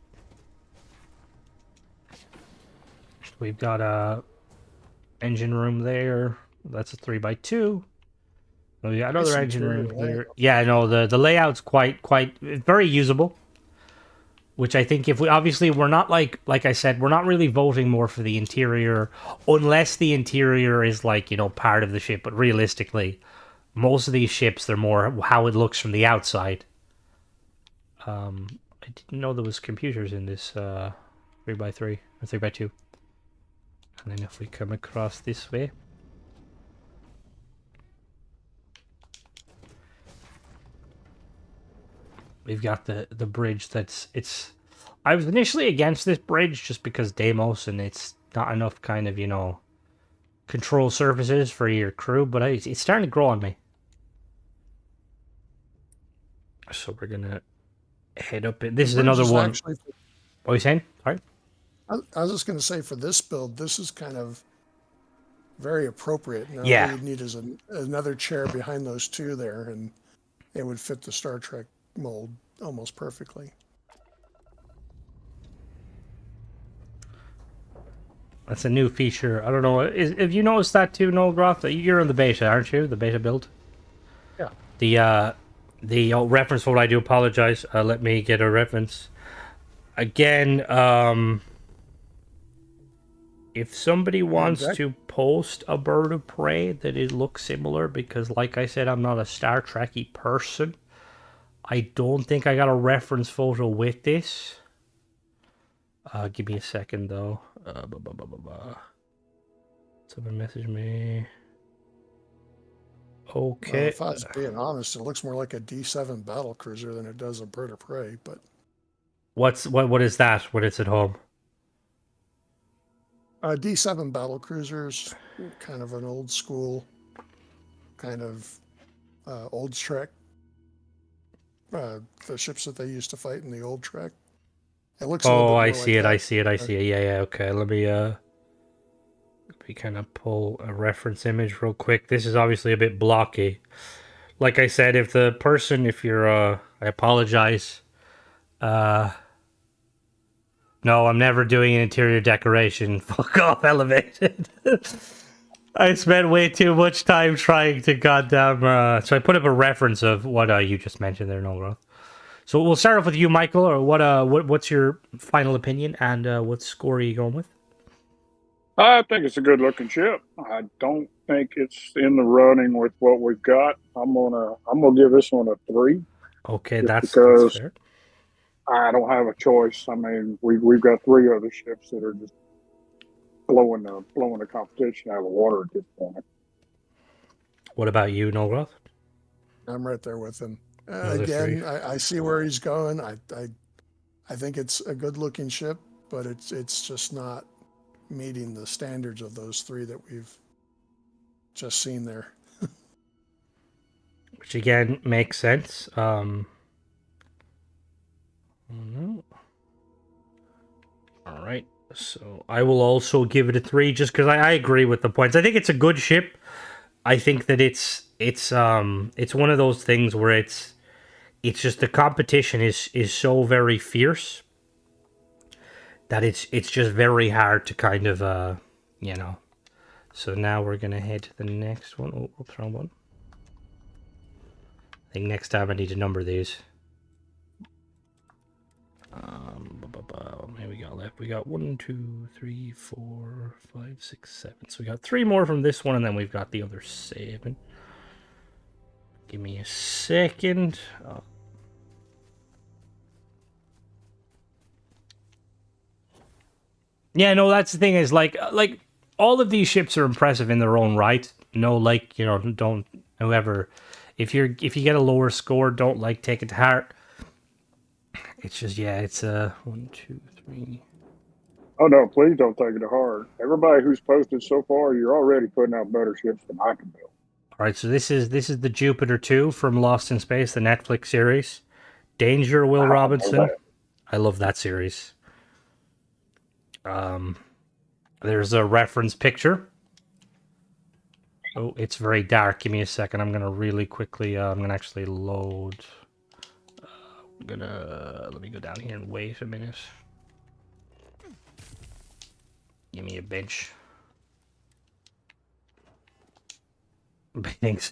We've got a engine room there. That's a 3x2. We got another engine room here. Yeah, no, the layout's quite very usable. Which I think if we're not like I said, we're not really voting more for the interior unless the interior is like, part of the ship. But realistically, most of these ships, they're more how it looks from the outside. I didn't know there was computers in this 3x3 or 3x2. And then if we come across this way. We've got the bridge I was initially against this bridge just because Deimos and it's not enough kind of, control surfaces for your crew, but it's starting to grow on me. So we're gonna head up. This is another one. Actually, What are you saying? All right. I was just going to say for this build, this is kind of very appropriate. Now, Yeah. all you'd need is another chair behind those two there, and it would fit the Star Trek mold almost perfectly. That's a new feature. I don't know. Have you noticed that too, Noel Groff? You're in the beta, aren't you? The beta build? Yeah. The reference for what I do apologize. Let me get a reference. Again, if somebody wants to post a Bird of Prey that it looks similar, because like I said, I'm not a Star Trekky person. I don't think I got a reference photo with this. Give me a second though. Someone message me. Okay. Well, if I was being honest, it looks more like a D7 battle cruiser than it does a Bird of Prey. But what is that when it's at home? D7 battle cruisers, kind of an old school, kind of old Trek. The ships that they used to fight in the old Trek. It looks. Oh, I see it. I see it. I see it. Yeah, yeah. Okay, let me kind of pull a reference image real quick. This is obviously a bit blocky. Like I said, if you're I apologize. No, I'm never doing an interior decoration. Fuck off, elevated. I spent way too much time trying to goddamn. So I put up a reference of what you just mentioned there, Noel. So we'll start off with you, Michael. Or what's your final opinion, and what score are you going with? I think it's a good looking ship. I don't think it's in the running with what we've got. I'm gonna give this one a 3. Okay, that's fair. I don't have a choice. I mean, we've got 3 other ships that are just blowing the competition out of the water at this point. What about you, Noel? I'm right there with him. Again, I see where he's going. I think it's a good looking ship, but it's just not meeting the standards of those 3 that we've just seen there. Which again makes sense. All right, so I will also give it a 3 just because I agree with the points. I think it's a good ship. I think that it's one of those things where it's just the competition is so very fierce that it's just very hard to kind of So now we're gonna head to the next one. Oh, oops, wrong one. I think next time I need to number these. How many we got left? We got 1, 2, 3, 4, 5, 6, 7. So we got 3 more from this one, and then we've got the other 7. Give me a second. Yeah, no, that's the thing is like all of these ships are impressive in their own right. No, don't whoever if you get a lower score, don't take it to heart. It's just it's 1, 2, 3. Oh no, please don't take it to heart. Everybody who's posted so far, you're already putting out better ships than I can build. All right, so this is the Jupiter 2 from Lost in Space, the Netflix series. Danger, Will Robinson. I love that series. There's a reference picture. Oh, it's very dark. Give me a second. I'm gonna really quickly. I'm gonna actually load. Let me go down here and wait a minute. Give me a bench. Thanks.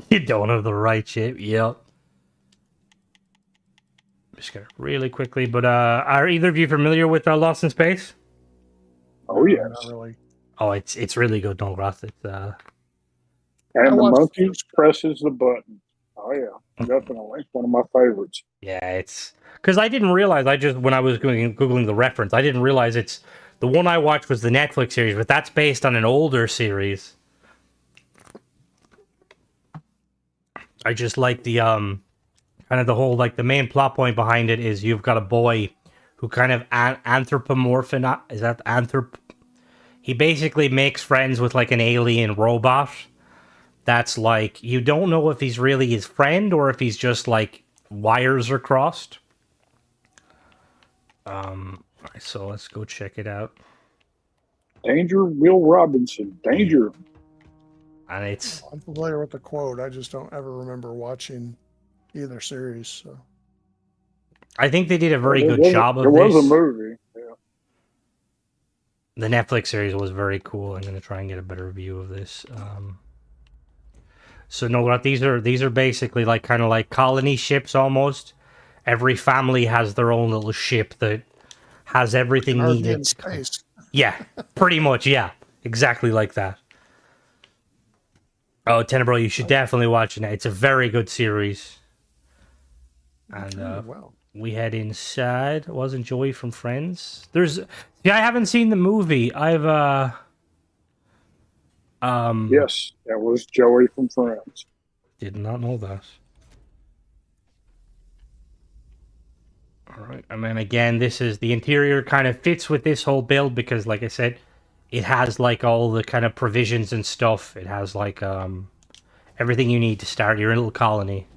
You don't have the right shape. Yep. Just gonna really quickly. But are either of you familiar with Lost in Space? Oh yes. Not really. Oh, it's really good, Don't Roth. It's And the monkey presses the button. Oh yeah, definitely one of my favorites. Yeah, it's because I didn't realize. When I was googling the reference, I didn't realize it's the one I watched was the Netflix series, but that's based on an older series. I just like the kind of the whole the main plot point behind it is you've got a boy who kind of anthropomorphin. Is that he basically makes friends with like an alien robot that's like, you don't know if he's really his friend or if he's just like wires are crossed. Alright, so let's go check it out. Danger, Will Robinson. Danger. And it's I'm familiar with the quote. I just don't ever remember watching either series. So I think they did a very good There job of There was this. a movie. Yeah. The Netflix series was very cool. I'm gonna try and get a better view of this. So no, what these are basically like kind of like colony ships almost. Every family has their own little ship that has everything RV needed. in space. Yeah, pretty much. Yeah, exactly like that. Oh, Tenebro, you should definitely watch it. It's a very good series. And Wow. we head inside. Wasn't Joey from Friends? Yeah, I haven't seen the movie. Yes, that was Joey from Friends. Did not know that. All right. I mean, again, this is the interior kind of fits with this whole build because, like I said, it has like all the kind of provisions and stuff. It has like everything you need to start your little colony.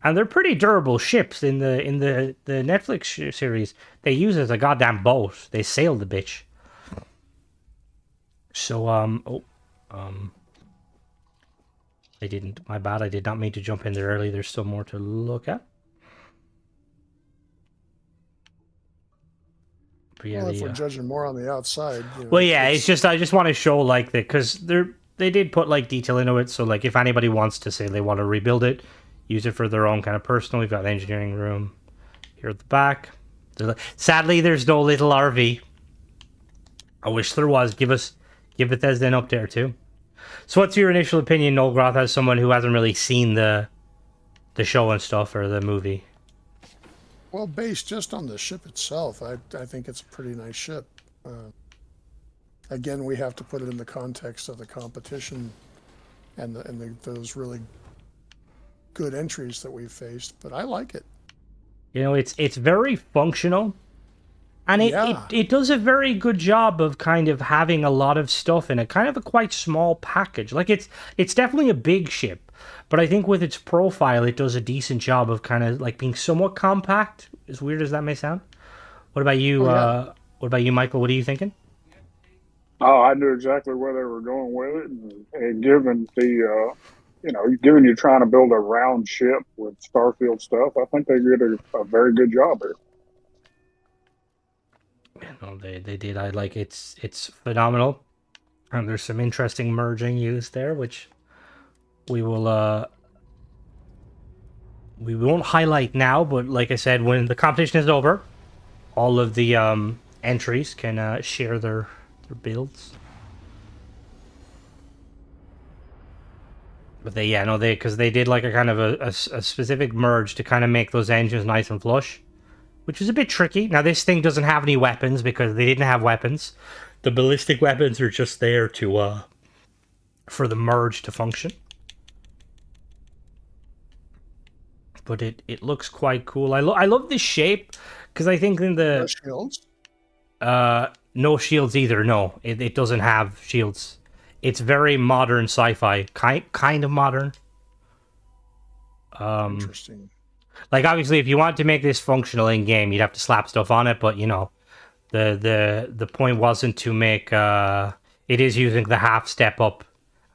And they're pretty durable ships in the Netflix series. They use it as a goddamn boat. They sail the bitch. So I didn't. My bad. I did not mean to jump in there early. There's still more to look at. But yeah, Well, if we're judging more on the outside. Well, yeah, it's just I just want to show like that because they did put like detail into it. So like if anybody wants to say they want to rebuild it, use it for their own kind of personal. We've got the engineering room here at the back. Sadly, there's no little RV. I wish there was. Give Bethesda an update too. So what's your initial opinion, Nolgroth, as someone who hasn't really seen the show and stuff or the movie? Well, based just on the ship itself, I think it's a pretty nice ship. Again, we have to put it in the context of the competition and those really good entries that we've faced, but I like it. You know, it's very functional. And it does a very good job of kind of having a lot of stuff in it, kind of a quite small package. Like it's definitely a big ship, but I think with its profile, it does a decent job of kind of like being somewhat compact. As weird as that may sound. What about you? What about you, Michael? What are you thinking? Oh, I knew exactly where they were going with it, and given the given you're trying to build a round ship with Starfield stuff, I think they did a very good job here. No, they did. I like it's phenomenal, and there's some interesting merging used there, which we won't highlight now. But like I said, when the competition is over, all of the entries can share their builds. But because they did like a kind of a specific merge to kind of make those engines nice and flush, which was a bit tricky. Now, this thing doesn't have any weapons because they didn't have weapons. The ballistic weapons are just there to for the merge to function. But it looks quite cool. I love this shape because I think in the No shields. No shields either. No, it doesn't have shields. It's very modern sci-fi, kind of modern. Interesting. Like, obviously, if you want to make this functional in-game, you'd have to slap stuff on it, but, you know, the point wasn't to make... it is using the half step up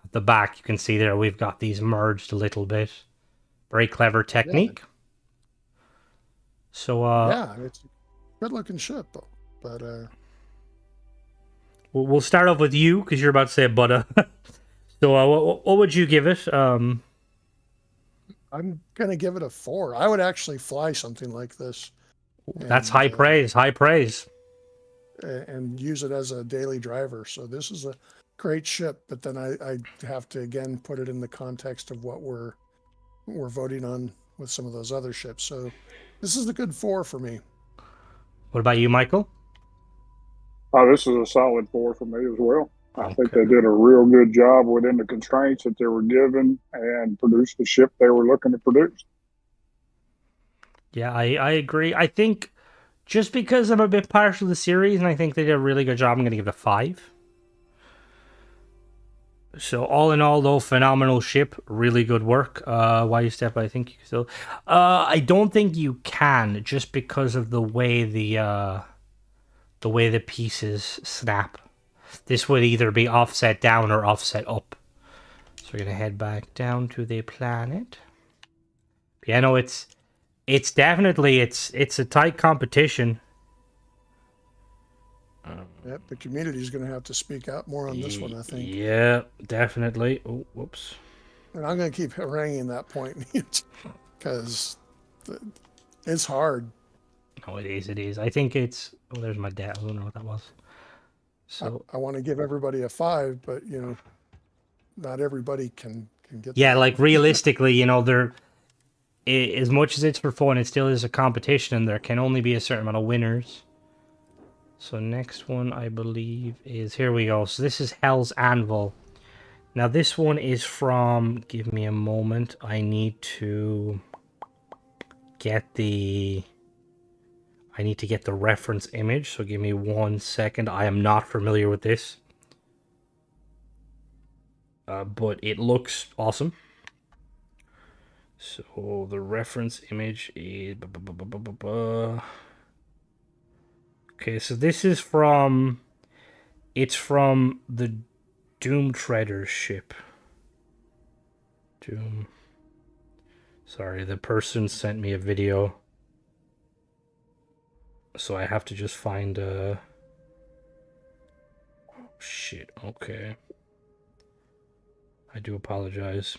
at the back. You can see there we've got these merged a little bit. Very clever technique. Yeah. So, yeah, it's a good-looking ship, but... We'll start off with you, because you're about to say but. So, what would you give it? I'm going to give it a 4. I would actually fly something like this. That's high praise, high praise. And use it as a daily driver. So this is a great ship, but then I have to, again, put it in the context of what we're voting on with some of those other ships. So this is a good 4 for me. What about you, Michael? Oh, this is a solid 4 for me as well. I think they did a real good job within the constraints that they were given and produced the ship they were looking to produce. Yeah, I agree. I think Just because I'm a bit partial to the series and I think they did a really good job, I'm going to give it a 5. So all in all, though, phenomenal ship, really good work. Why you step? I think you still. I don't think you can, just because of the way the pieces snap. This would either be offset down or offset up. So we're gonna head back down to the planet. Yeah, no, it's definitely it's a tight competition. Yep, the community is going to have to speak out more on this one, I think. Yeah, definitely. Oh, whoops. And I'm going to keep haranguing that point because it's hard. Oh, it is. It is. I think it's. Oh, there's my dad. I don't know what that was. So I want to give everybody a 5, but not everybody can get. Yeah, like realistically, they're as much as it's for fun, it still is a competition, and there can only be a certain amount of winners. So next one, I believe, is... Here we go. So this is Hell's Anvil. Now this one is from... Give me a moment. I need to get the... reference image. So give me 1 second. I am not familiar with this. But it looks awesome. So the reference image is... Okay, so this is from... It's from the Doom Treader ship. Doom... Sorry, the person sent me a video. So I have to just find a... Oh, shit, okay. I do apologize.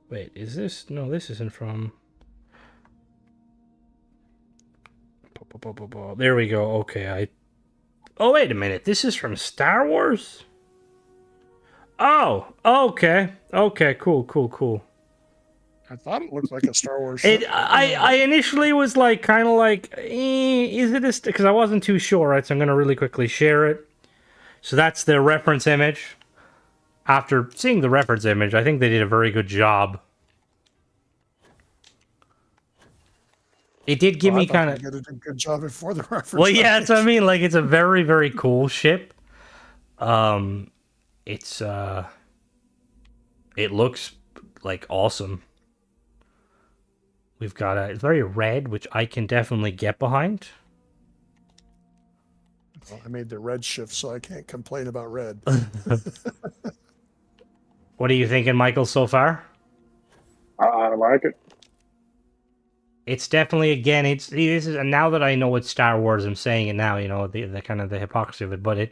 Wait, is this... No, this isn't from... There we go. Okay, Oh, wait a minute. This is from Star Wars? Oh, okay. Okay, cool. I thought it looked like a Star Wars ship. I initially was like, kind of like, is it a... Because I wasn't too sure, right? So I'm going to really quickly share it. So that's the reference image. After seeing the reference image, I think they did a very good job. It did give me kind of... They did a good job before the reference. Well, yeah, that's what I mean. Like, it's a very, very cool ship. It's it looks like awesome. We've got it's very red, which I can definitely get behind. Well, I made the red shift, so I can't complain about red. What are you thinking, Michael, so far? I like it. It's definitely, again, this is, and now that I know it's Star Wars, I'm saying it now, the kind of the hypocrisy of it, but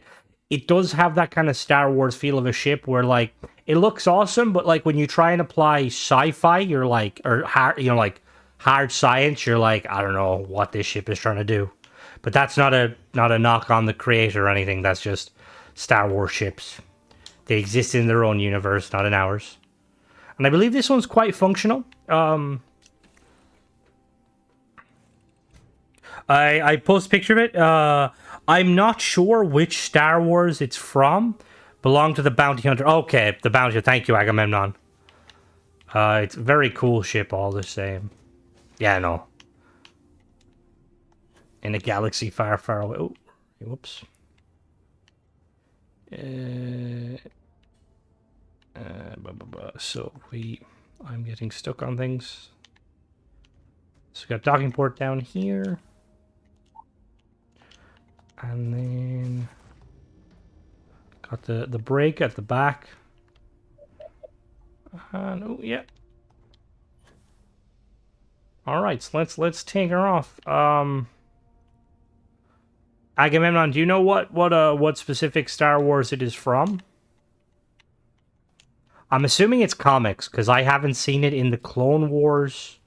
it does have that kind of Star Wars feel of a ship where, like, it looks awesome, but, like, when you try and apply sci-fi, you're like, or hard, hard science, you're like, I don't know what this ship is trying to do. But that's not a knock on the creator or anything. That's just Star Wars ships. They exist in their own universe, not in ours. And I believe this one's quite functional. I post a picture of it. I'm not sure which Star Wars it's from. Belonged to the Bounty Hunter. Okay, the Bounty Hunter. Thank you, Agamemnon. It's a very cool ship all the same. Yeah, no. In a galaxy far, far away. Oh, whoops. So I'm getting stuck on things. So we got docking port down here. And then got the brake at the back. And oh yeah. Alright, so let's take her off. Agamemnon, do you know what specific Star Wars it is from? I'm assuming it's comics, because I haven't seen it in the Clone Wars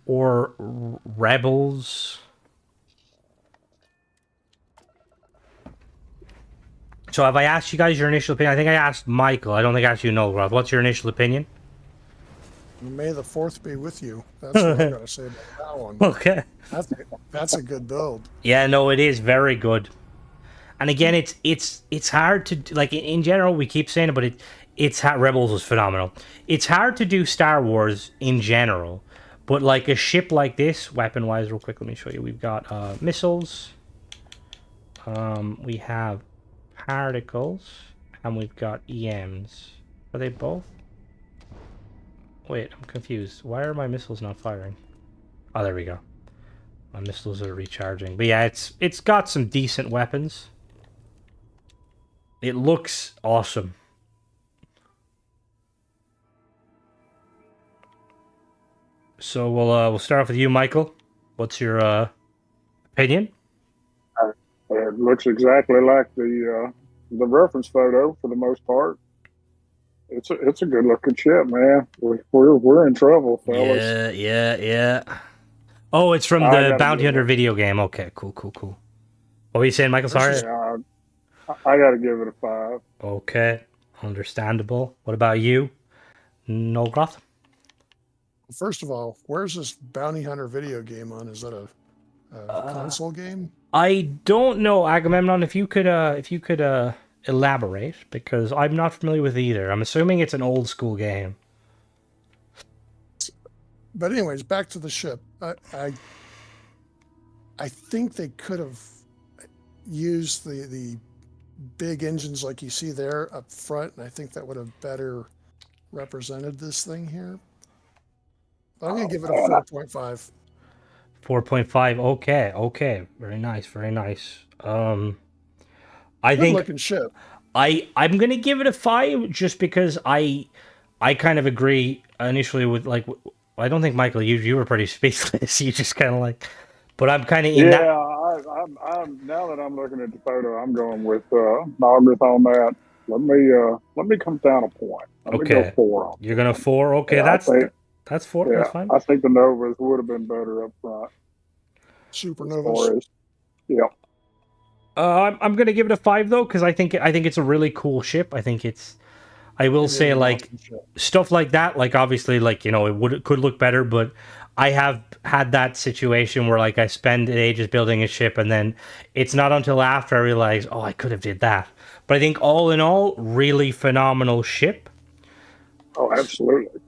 or Rebels. So have I asked you guys your initial opinion? I think I asked Michael. I don't think I asked you, no, Rob. What's your initial opinion? May the 4th be with you. That's what I gotta say about that one. Okay. That's a good build. Yeah, no, it is very good. And again, it's hard to, like, in general, we keep saying it, but Rebels was phenomenal. It's hard to do Star Wars in general, but like a ship like this, weapon wise, real quick, let me show you. We've got missiles. We have particles, and we've got EMs. Are they both? Wait, I'm confused. Why are my missiles not firing? Oh, there we go. My missiles are recharging. But yeah, it's got some decent weapons. It looks awesome. So we'll start off with you, Michael. What's your opinion? It looks exactly like the reference photo for the most part. It's a good looking ship, man. We're in trouble, fellas. Yeah. Oh, it's from the Bounty Hunter video game. Okay, cool. What were you saying, Michael? Sorry. Yeah, I got to give it a 5. Okay, understandable. What about you, Nolgroth? First of all, where's this Bounty Hunter video game on? Is that a console game? I don't know, Agamemnon. If you could elaborate, because I'm not familiar with either. I'm assuming it's an old school game. But anyways, back to the ship. I think they could have used the big engines like you see there up front, and I think that would have better represented this thing here. I'm going to give it a 4.5. 4.5. Okay. Very nice. I Good think looking ship. I'm gonna give it a 5 just because I kind of agree initially with like I don't think Michael you were pretty speechless. You just kind of like, but I'm kind of in that. I'm now that I'm looking at the photo, I'm going with Margaret on that. Let me come down a point. Let me go 4. You're gonna 4. Okay, Yeah, that's 4. Yeah, That's fine. I think the Novas would have been better up front. Supernovas. Yeah. I'm gonna give it a 5 though because I think it's a really cool ship. I think it's. I will say like stuff like that. Like obviously, like it could look better, but I have had that situation where like I spend ages building a ship and then it's not until after I realize, oh, I could have did that. But I think all in all, really phenomenal ship. Oh, absolutely.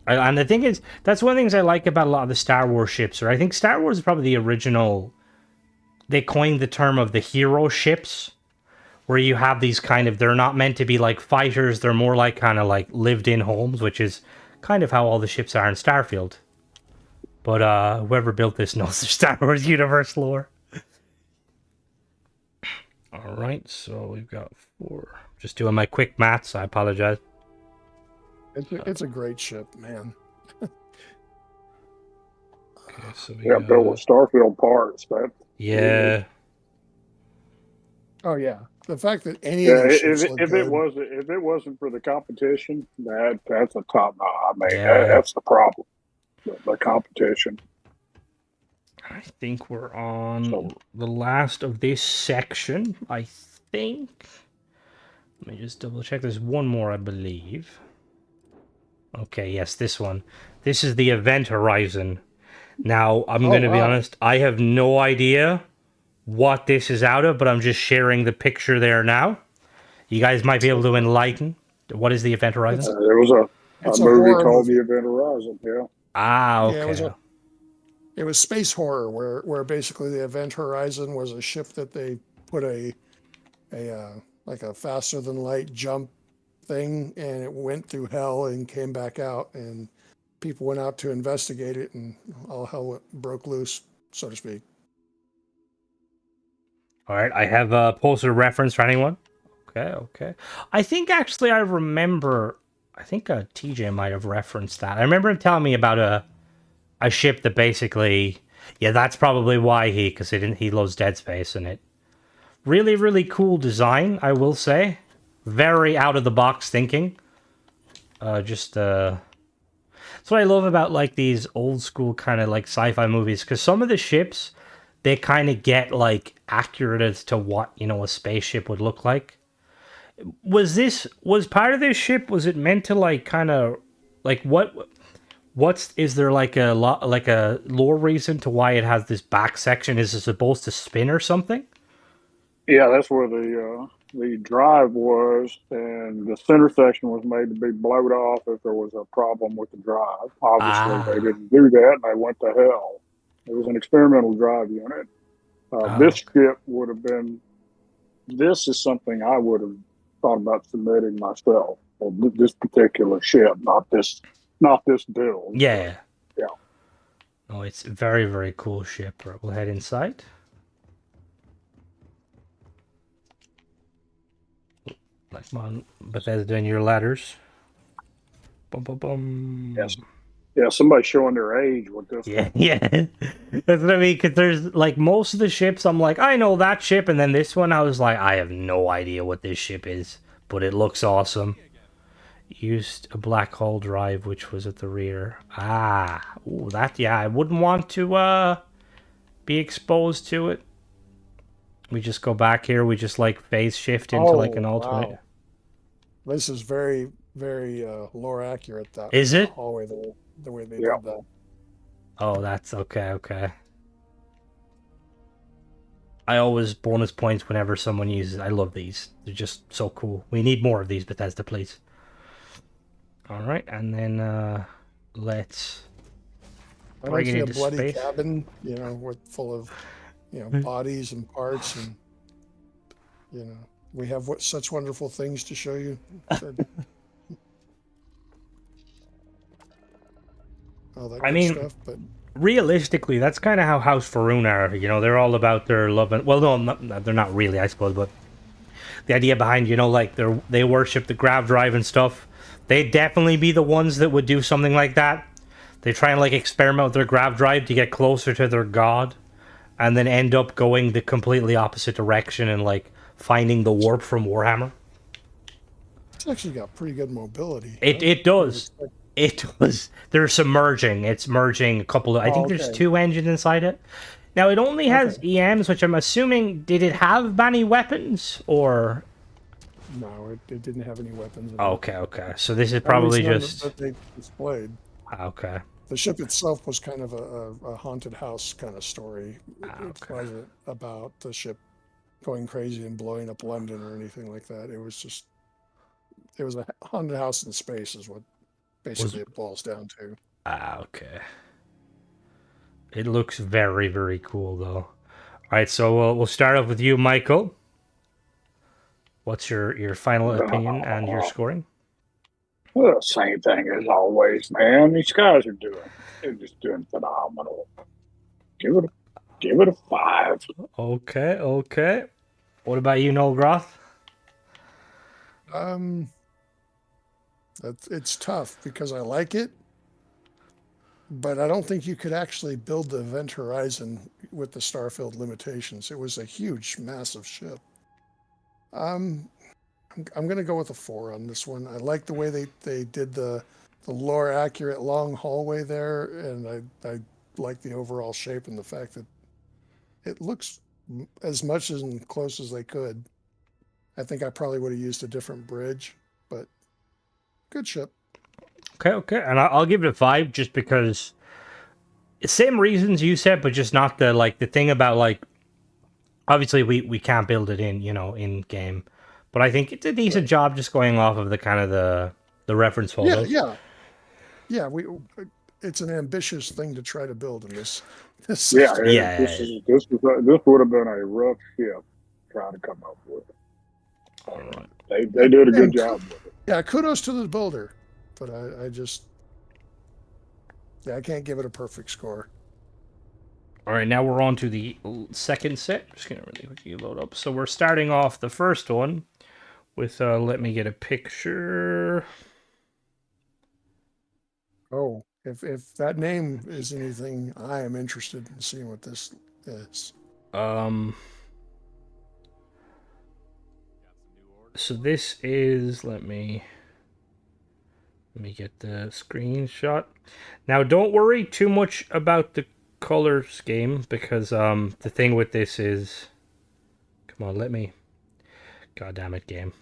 And the thing is, that's one of the things I like about a lot of the Star Wars ships. Or I think Star Wars is probably the original. They coined the term of the hero ships, where you have these kind of, they're not meant to be like fighters. They're more like kind of like lived-in homes, which is kind of how all the ships are in Starfield. But whoever built this knows the Star Wars universe lore. All right, so we've got 4. Just doing my quick maths. I apologize. It's a great ship, man. Okay, so built with Starfield parts, man. Yeah. Oh yeah, the fact that any of these ships look good. If it wasn't for the competition, that's a top notch. I mean, Yeah. that's the problem. The competition. I think we're on the last of this section. I think. Let me just double check. There's one more, I believe. Okay, yes, this one. This is the event horizon. Now, I'm going to be honest, I have no idea what this is out of, but I'm just sharing the picture there now. You guys might be able to enlighten. What is the event horizon? There was a movie called The Event Horizon, yeah. Ah, okay. Yeah, it was space horror, where basically the event horizon was a ship that they put a like a faster than light jump thing, and it went through hell and came back out, and people went out to investigate it, and all hell broke loose, so to speak. All right, I have posted a reference for anyone. Okay. I think actually I remember. I think TJ might have referenced that. I remember him telling me about a ship that basically, yeah, that's probably why he loves Dead Space, and it really, really cool design, I will say. Very out of the box thinking. That's what I love about like these old school kind of like sci-fi movies, because some of the ships, they kind of get like accurate as to what a spaceship would look like. Was part of this ship? Was it meant to like kind of like is there like a lore reason to why it has this back section? Is it supposed to spin or something? Yeah, that's where the the drive was, and the center section was made to be blowed off if there was a problem with the drive. Obviously, they Ah. didn't do that, and they went to hell. It was an experimental drive unit. Oh. This ship would have been. This is something I would have thought about submitting myself. This particular ship, not this build. Yeah. Yeah. Oh, it's a very, very cool ship. Right, we'll head inside. Like, come on, Bethesda and your ladders. Bum, bum, bum. Yes. Yeah, somebody showing their age with this. Yeah, yeah. That's what I mean, because there's, like, most of the ships, I'm like, I know that ship, and then this one, I was like, I have no idea what this ship is, but it looks awesome. Used a black hole drive, which was at the rear. Ah, ooh, that, yeah, I wouldn't want to, be exposed to it. We just go back here, we just, like, phase shift into, like, an alternate. Wow. This is very, very lore accurate. That Is it? hallway, the way they Yeah. did that. Oh, that's okay, okay. I always bonus points whenever someone uses. I love these. They're just so cool. We need more of these, Bethesda, please. All right, and then let's I bring don't it see a into bloody space. cabin, with full of, bodies and parts, and we have such wonderful things to show you. All that I good mean, stuff, but realistically, that's kind of how House Faroon are. You know, they're all about their love and, well, no, they're not really, I suppose, but the idea behind, like they worship the grav drive and stuff. They'd definitely be the ones that would do something like that. They try and like experiment with their grav drive to get closer to their god, and then end up going the completely opposite direction and like finding the warp from Warhammer. it's actually got pretty good mobility. It does. It was. They're submerging. It's merging a couple of. I think there's okay. 2 engines inside it. Now it only has Okay. EMs, which I'm assuming. Did it have any weapons or? No, it didn't have any weapons. In it. Okay, okay. So this is At probably least none just. that they displayed. Okay. The ship itself was kind of a haunted house kind of story. It Okay. wasn't about the ship going crazy and blowing up London or anything like that. It was a haunted house in space is what basically it boils down to. Okay. It looks very, very cool, though. All right, so we'll start off with you, Michael. What's your final opinion and your scoring? Well, same thing as always, man. These guys they're just doing phenomenal. Give it a 5. Okay, okay. What about you, Noel Groth? It's tough because I like it, but I don't think you could actually build the Event Horizon with the Starfield limitations. It was a huge, massive ship. I'm going to go with a 4 on this one. I like the way they did the lore accurate long hallway there, and I like the overall shape and the fact that it looks as much as close as they could. I think I probably would have used a different bridge, but good ship. Okay, okay. And I'll give it a 5 just because same reasons you said, but just not the thing about like obviously we can't build it in game. But I think it's a decent job just going off of the kind of the reference photos. Yeah. It's an ambitious thing to try to build in this. This would have been a rough ship trying to come up with it. All right. They did a good job with it. Yeah, kudos to the builder, but I can't give it a perfect score. All right, now we're on to the second set. Just gonna really quickly load up. So we're starting off the first one with let me get a picture. Oh, if that name is anything, I am interested in seeing what this is. So this is let me get the screenshot. Now don't worry too much about the color scheme because the thing with this is come on, god damn it, game.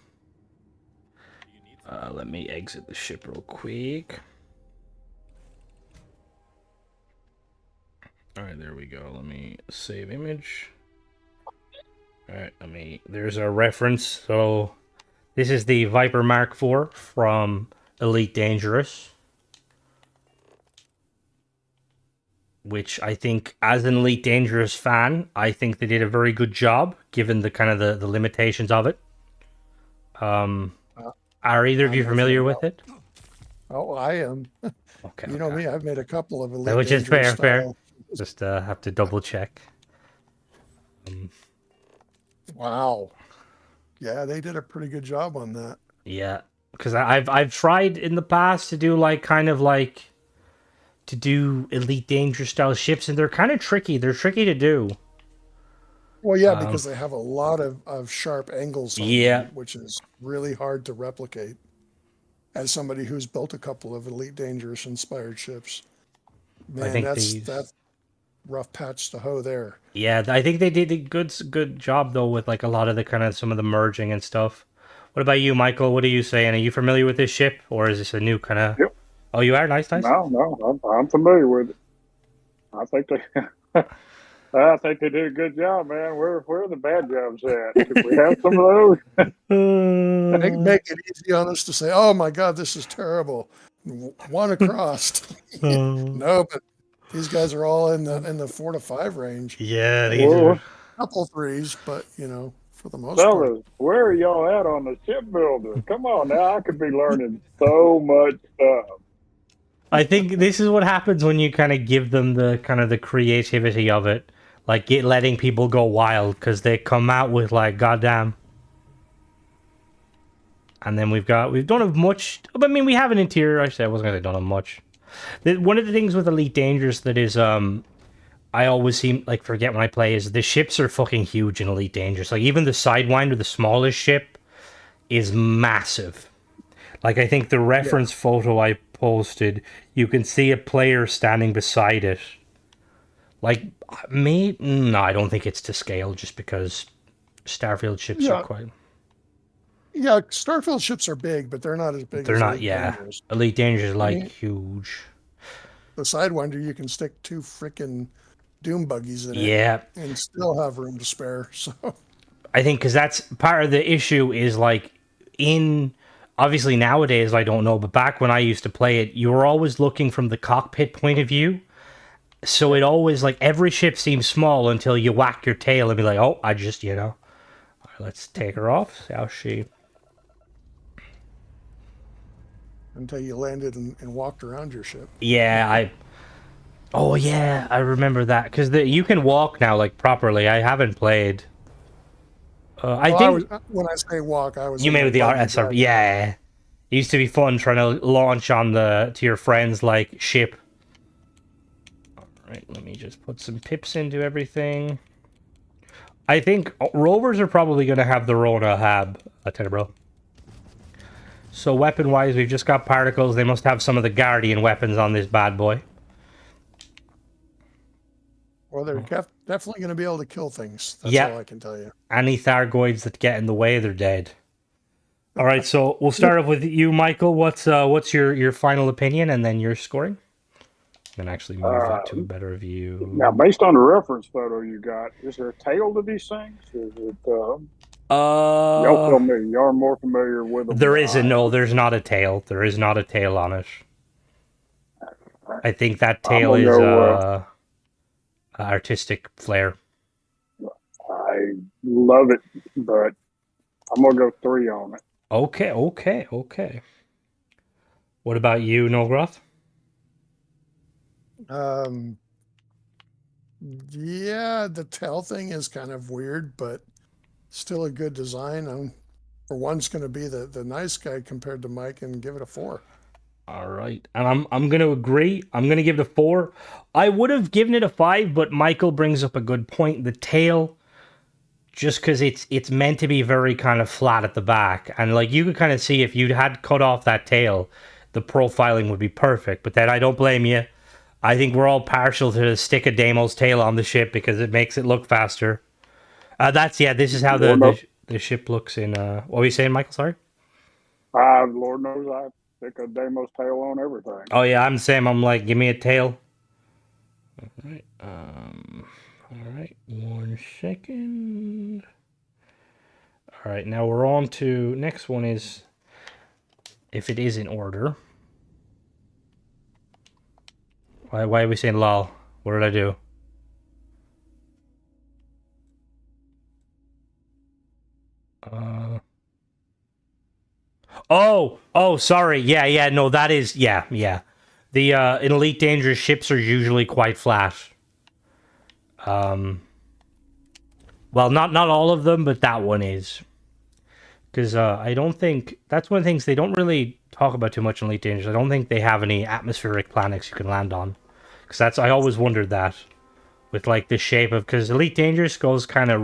Let me exit the ship real quick. All right, there we go. Let me save image. Alright, there's a reference. So, this is the Viper Mark IV from Elite Dangerous. Which I think, as an Elite Dangerous fan, I think they did a very good job, given the kind of the limitations of it. Are either of you familiar with it? Oh, I am. Okay. You know me, I've made a couple of Elite Which is Dangerous fair. style. Just have to double check. Wow. Yeah, they did a pretty good job on that. Yeah, because I've tried in the past to do to do Elite Dangerous style ships, and they're kind of tricky. They're tricky to do. Well, yeah, because they have a lot of sharp angles on Yeah. them, which is really hard to replicate. As somebody who's built a couple of Elite Dangerous inspired ships, man, think that's rough patch to hoe there. Yeah, I think they did a good job though with like a lot of the kind of some of the merging and stuff. What about you, Michael? What are you saying? Are you familiar with this ship, or is this a new kind of? Yep. Oh, you are nice. No, I'm familiar with it. I think they, I think they did a good job, man. Where are the bad jobs at? Could we have some of those? Make it easy on us to say, "Oh my God, this is terrible." One across. No, but these guys are all in the 4 to 5 range. Yeah, these Whoa. are. Couple threes, but for the most Fellas, part. where are y'all at on the shipbuilder? Come on now, I could be learning so much stuff. I think this is what happens when you kind of give them the kind of the creativity of it, like letting people go wild because they come out with like goddamn. And then we don't have much. I mean, we have an interior. I wasn't gonna say don't have much. One of the things with Elite Dangerous that is I always seem like forget when I play is the ships are fucking huge in Elite Dangerous. Like even the Sidewinder, the smallest ship, is massive. Like I think the reference photo I posted, you can see a player standing beside it. Like me, no, I don't think it's to scale just because Starfield ships are quite. Yeah, Starfield ships are big, but they're not as big. They're as not. Elite Yeah, Dangerous. Elite Dangerous is like huge. The Sidewinder, you can stick 2 freaking Doom buggies in Yeah, it and still have room to spare. So I think because that's part of the issue is like obviously nowadays I don't know, but back when I used to play it, you were always looking from the cockpit point of view. So it always like every ship seems small until you whack your tail and be like, oh, I just all right, let's take her off. See how she. until you landed and walked around your ship. Yeah, Oh yeah, I remember that because you can walk now like properly. I haven't played. I think when I say walk, I was. you made with the RSR. Yeah, it used to be fun trying to launch on to your friends like ship. All right, let me just put some pips into everything. I think rovers are probably going to have their own hab, Tenebro. So weapon-wise, we've just got particles. They must have some of the Guardian weapons on this bad boy. Well, they're definitely going to be able to kill things. That's all I can tell you. Any Thargoids that get in the way, they're dead. All right, so we'll start off with you, Michael. What's your final opinion, and then your scoring? And actually move that to a better view. Now, based on the reference photo you got, is there a tail to these things? Is it? Y'all tell me. Y'all are more familiar with them. There's not a tail. There is not a tail on it. I think that tail is artistic flair. I love it, but I'm gonna go 3 on it. Okay. What about you, Nogroth? Yeah, the tail thing is kind of weird, but still a good design. For one's going to be the nice guy compared to Mike and give it a 4. All right, and I'm going to agree. I'm going to give it a 4. I would have given it a 5, but Michael brings up a good point. The tail, just because it's meant to be very kind of flat at the back, and like you could kind of see if you had cut off that tail, the profiling would be perfect. But then I don't blame you. I think we're all partial to stick a Deimos tail on the ship because it makes it look faster. This is how the ship looks in. What were you saying, Michael? Sorry. Lord knows I stick a Deimos tail on everything. Oh yeah, I'm the same. I'm like, give me a tail. All right. All right. 1 second. All right, now we're on to next one is if it is in order. Why are we saying lol? What did I do? Oh, sorry. Yeah, no, that is, yeah. The in Elite Dangerous ships are usually quite flat. Well, not all of them, but that one is. Because I don't think, that's one of the things they don't really talk about too much in Elite Dangerous. I don't think they have any atmospheric planets you can land on. Because that's, I always wondered that. With like the shape of, because Elite Dangerous goes kind of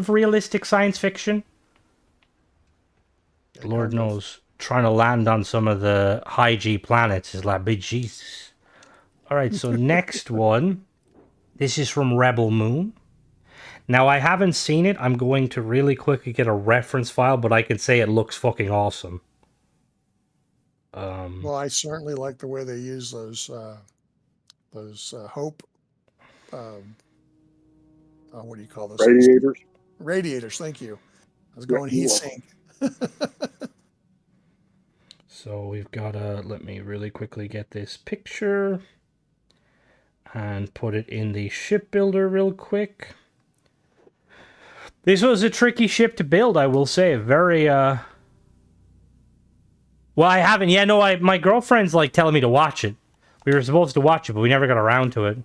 realistic science fiction. Yeah, Lord kind of. knows, trying to land on some of the high G planets is like, big Jesus. All right, so next one. This is from Rebel Moon. Now, I haven't seen it. I'm going to really quickly get a reference file, but I can say it looks fucking awesome. Well, I certainly like the way they use those hope. What do you call those things? Radiators. Radiators. Thank you. I was Yeah, going you heat are. sink. So we've got to, let me really quickly get this picture and put it in the shipbuilder real quick. This was a tricky ship to build, I will say. Very, well, I haven't. Yeah, no, my girlfriend's like telling me to watch it. We were supposed to watch it, but we never got around to it.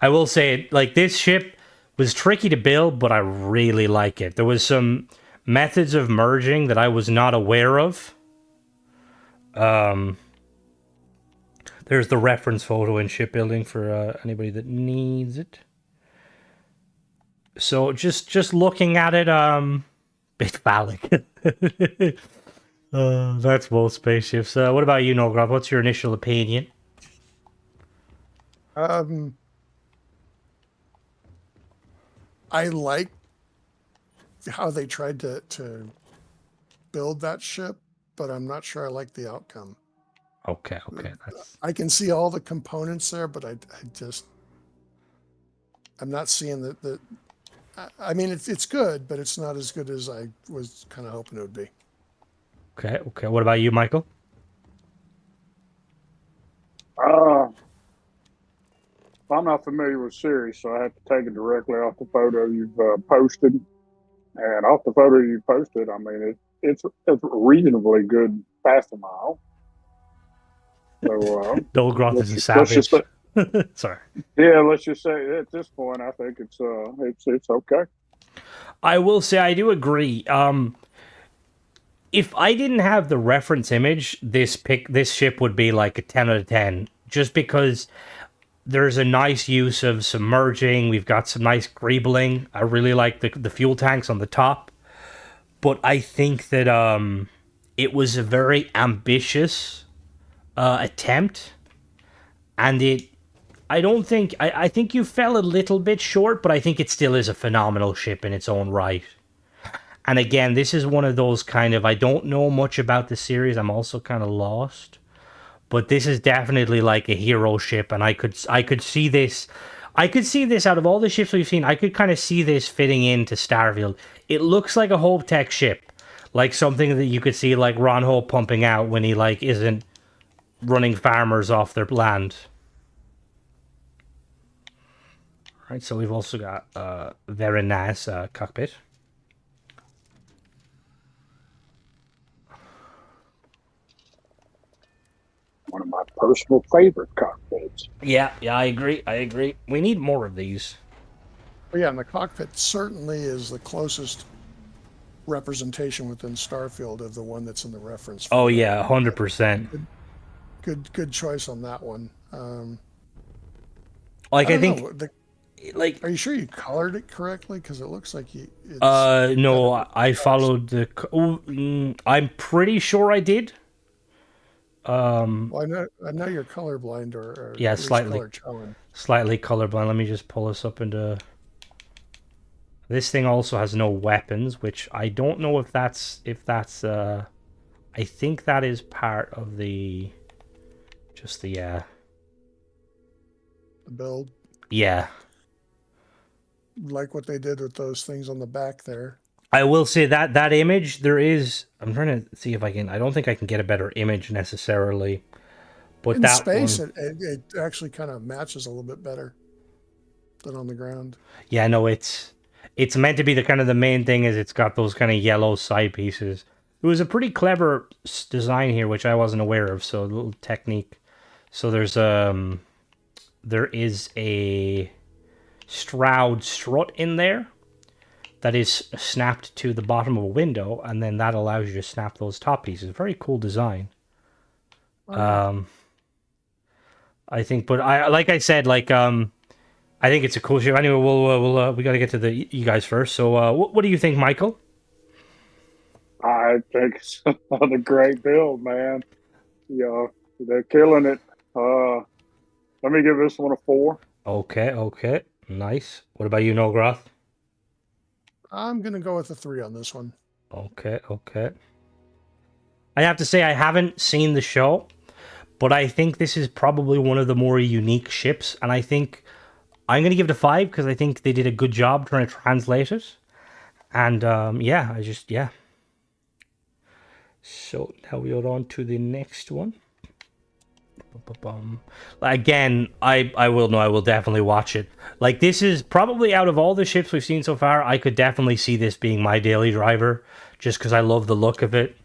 I will say, like, this ship was tricky to build, but I really like it. There was some methods of merging that I was not aware of. There's the reference photo in shipbuilding for anybody that needs it. So just looking at it, bit phallic. That's both spaceships. What about you, Nograb? What's your initial opinion? I like how they tried to build that ship, but I'm not sure I like the outcome. Okay, that's I can see all the components there, but I'm not seeing that. I mean, it's good, but it's not as good as I was kind of hoping it would be. okay. What about you, Michael? I'm not familiar with Siri, so I have to take it directly off the photo you've posted. And off the photo you posted, I mean, it's a reasonably good Fastimile. So Dolgroth is a let's just savage. Sorry. yeah, let's just say at this point, I think it's okay. I will say I do agree. If I didn't have the reference image, this ship would be like a 10 out of 10. Just because there's a nice use of submerging. We've got some nice greebling. I really like the fuel tanks on the top. But I think that it was a very ambitious attempt. And I think you fell a little bit short, but I think it still is a phenomenal ship in its own right. And again, this is one of those kind of, I don't know much about the series. I'm also kind of lost. But this is definitely like a hero ship, and I could see this. I could see this out of all the ships we've seen. I could kind of see this fitting into Starfield. It looks like a Hope Tech ship, like something that you could see like Ron Hope pumping out when he like isn't running farmers off their land. All right, so we've also got a very nice cockpit. One of my personal favorite cockpits. Yeah, I agree. We need more of these. But yeah, and the cockpit certainly is the closest representation within Starfield of the one that's in the reference. Oh yeah, 100%. Good choice on that one. Like I think, like, are you sure you colored it correctly? Because it looks like it's no, I followed the. I'm pretty sure I did. Well, I know you're colorblind or Yeah, at least slightly. color challenged. Slightly colorblind. Let me just pull this up into. This thing also has no weapons, which I don't know if that's I think that is part of the The build, yeah. like what they did with those things on the back there. I will say that that image there is. I'm trying to see if I can. I don't think I can get a better image necessarily, but In that space, one. it actually kind of matches a little bit better than on the ground. Yeah, no, it's meant to be the kind of the main thing is it's got those kind of yellow side pieces. It was a pretty clever design here, which I wasn't aware of. So a little technique. So there is a Stroud strut in there that is snapped to the bottom of a window, and then that allows you to snap those top pieces. Very cool design. I think, but I like I said, I think it's a cool ship. Anyway, we got to get to the you guys first. So, what do you think, Michael? I think it's another great build, man. They're killing it. Let me give this one a 4. Okay, nice. What about you, Nogroth? I'm gonna go with a 3 on this one. Okay. I have to say I haven't seen the show, but I think this is probably one of the more unique ships, and I think I'm gonna give it a 5 because I think they did a good job trying to translate it. And yeah. So now we are on to the next one. Again, I will definitely watch it. Like, this is probably out of all the ships we've seen so far, I could definitely see this being my daily driver, just because I love the look of it.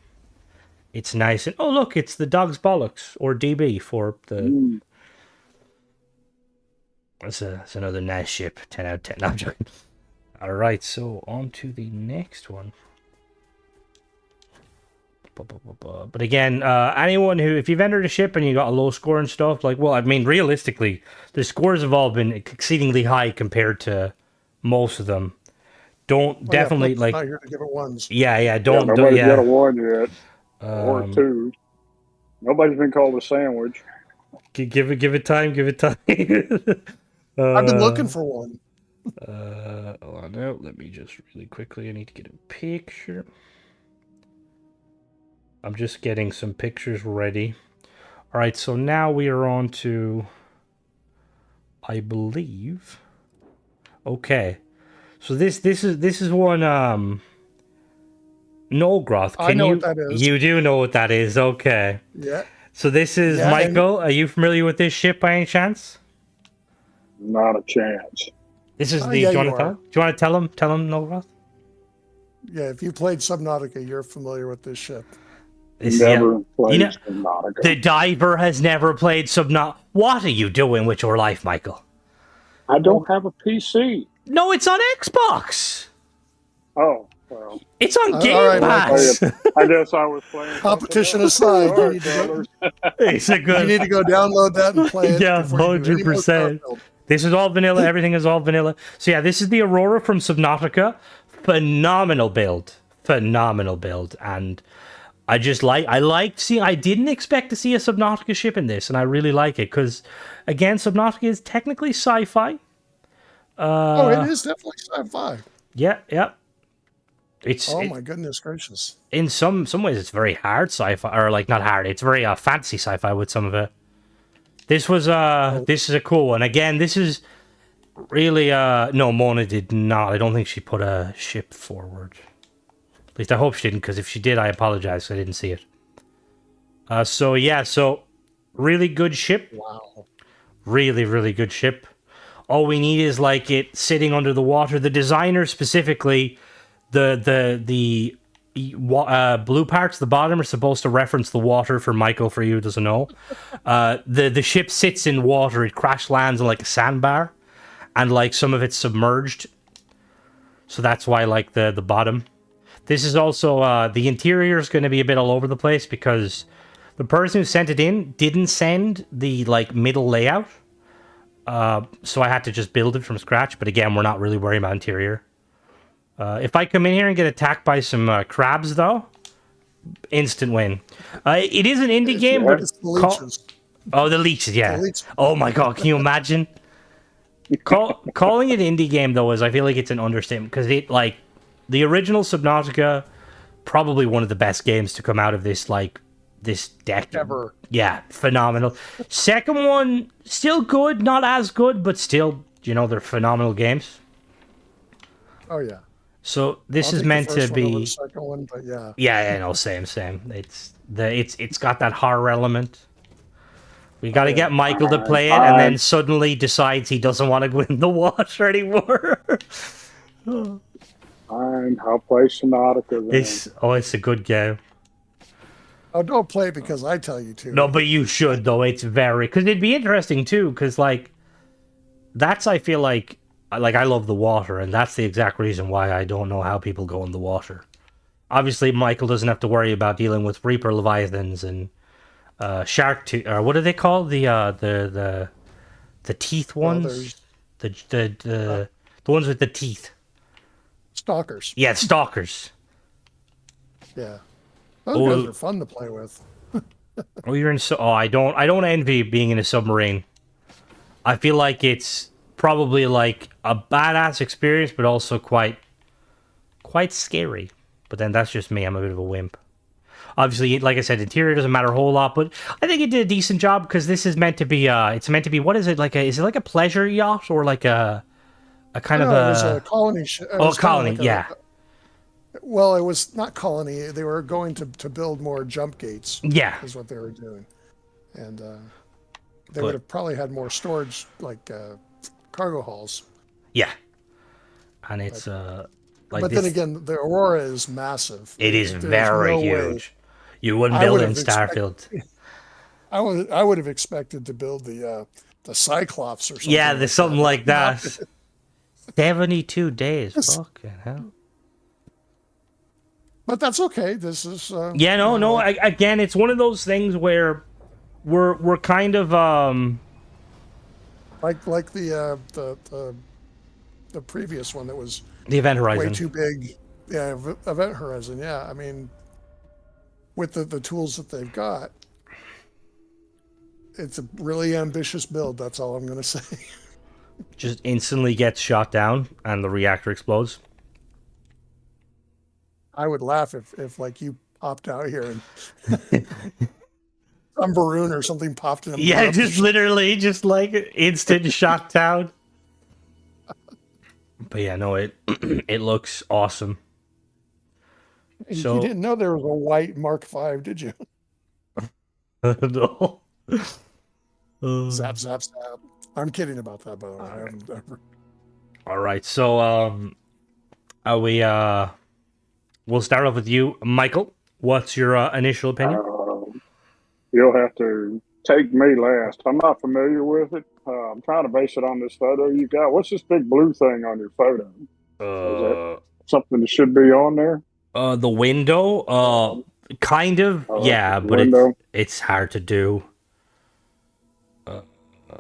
It's nice, and oh look, it's the dog's bollocks, or DB for the. That's another nice ship. 10 out of 10. No, I'm joking. All right, so on to the next one. But again, anyone who, if you've entered a ship and you got a low score and stuff, like, well, I mean, realistically, the scores have all been exceedingly high compared to most of them. Don't definitely yeah, like. not here to give it ones. Yeah, don't. Nobody's Yeah. got a 1 yet, or 2. Nobody's been called a sandwich. Give it time. Give it time. I've been looking for one. Oh no, let me just really quickly. I need to get a picture. I'm just getting some pictures ready. All right, so now we are on to, I believe. Okay, so this is one. Nolgroth, I know what that is. You do know what that is. Okay. Yeah. So this is Michael. Are you familiar with this ship by any chance? Not a chance. This is the. Yeah, do you want to tell him? Tell him, Nolgroth. Yeah, if you played Subnautica, you're familiar with this ship. Never played Subnautica. The diver has never played Subnautica. What are you doing with your life, Michael? I don't have a PC. No, it's on Xbox. Oh, well. It's on Game all right, Pass. I guess I was playing. Competition aside, you need to go download that and play it. Yeah, 100%. This is all vanilla. Everything is all vanilla. So yeah, this is the Aurora from Subnautica. Phenomenal build. And I didn't expect to see a Subnautica ship in this, and I really like it because, again, Subnautica is technically sci-fi. It is definitely sci-fi. Yeah. My goodness gracious! In some ways, it's very hard sci-fi, or like not hard. It's very fantasy sci-fi with some of it. This is a cool one. Again, this is really no, Mona did not. I don't think she put a ship forward. At least I hope she didn't, because if she did, I apologize. I didn't see it. So really good ship. Wow. Really, really good ship. All we need is like it sitting under the water. The designer specifically, the blue parts, the bottom, are supposed to reference the water for Michael, for you who doesn't know. The ship sits in water. It crash lands on like a sandbar, and like some of it's submerged. So that's why like the bottom. This is also, the interior is going to be a bit all over the place because the person who sent it in didn't send the, like, middle layout. So I had to just build it from scratch. But again, we're not really worried about interior. If I come in here and get attacked by some crabs, though, instant win. It is an indie game, but... It's the leeches. The leeches, yeah. The leeches. Oh my god, can you imagine? Calling it indie game, though, is I feel like it's an understatement. Because it, like... The original Subnautica, probably one of the best games to come out of this decade. Ever. Yeah, phenomenal. Second one, still good, not as good, but still, they're phenomenal games. Oh, yeah. So this I'll is take meant the to first one over the be. second one, but yeah. Yeah, no, same. It's got that horror element. We got Oh, to yeah. get Michael to Fine, play it, and then fine, suddenly decides he doesn't want to go in the water anymore. fine. I'll play Subnautica then. It's a good game. Oh, don't play it because I tell you to. No, but you should though. It's very because it'd be interesting too. Because like that's I feel like I love the water, and that's the exact reason why I don't know how people go in the water. Obviously, Michael doesn't have to worry about dealing with Reaper Leviathans and shark tooth, or what are they called? The teeth Well, ones, there's the ones with the teeth. stalkers. Yeah, stalkers. Yeah. Those Oh, guys are fun to play with. oh, you're in so. Oh, I don't envy being in a submarine. I feel like it's probably like a badass experience, but also quite scary. But then that's just me. I'm a bit of a wimp. Obviously, like I said, interior doesn't matter a whole lot, but I think it did a decent job because this is meant to be. It's meant to be. What is it like? Is it like a pleasure yacht or like a kind of No, it was a a colony. It oh was kind of colony? like Yeah, well, it was not colony. They were going to build more jump gates, yeah. is what they were doing. And they But- would have probably had more storage, like cargo halls. Yeah, and it's like But this, then again, the Aurora is massive. it is There's very no way. huge. You wouldn't I build would it in have expected- Starfield. I would have expected to build the Cyclops or something. Yeah, there's something like Not- that. 72 days. Fucking hell. But that's okay. This is Yeah, no, you know, no. Again, it's one of those things where we're kind of like the previous one that was the Event way Horizon. too big. Yeah, Event Horizon. Yeah, I mean, with the tools that they've got, it's a really ambitious build. That's all I'm going to say. Just instantly gets shot down and the reactor explodes. I would laugh if like you popped out here and some Baroon or something popped in. Yeah, just literally, just like instant shot down. But yeah, no, it it looks awesome. So You didn't know there was a white Mark V, did you? no. Zap, zap, zap. I'm kidding about that, by the way. I haven't ever. All right, so are we we'll start off with you, Michael. What's your initial opinion? You'll have to take me last. I'm not familiar with it. I'm trying to base it on this photo you got. What's this big blue thing on your photo? Is that something that should be on there? The window, kind of, Oh, yeah, the but window. it's hard to do.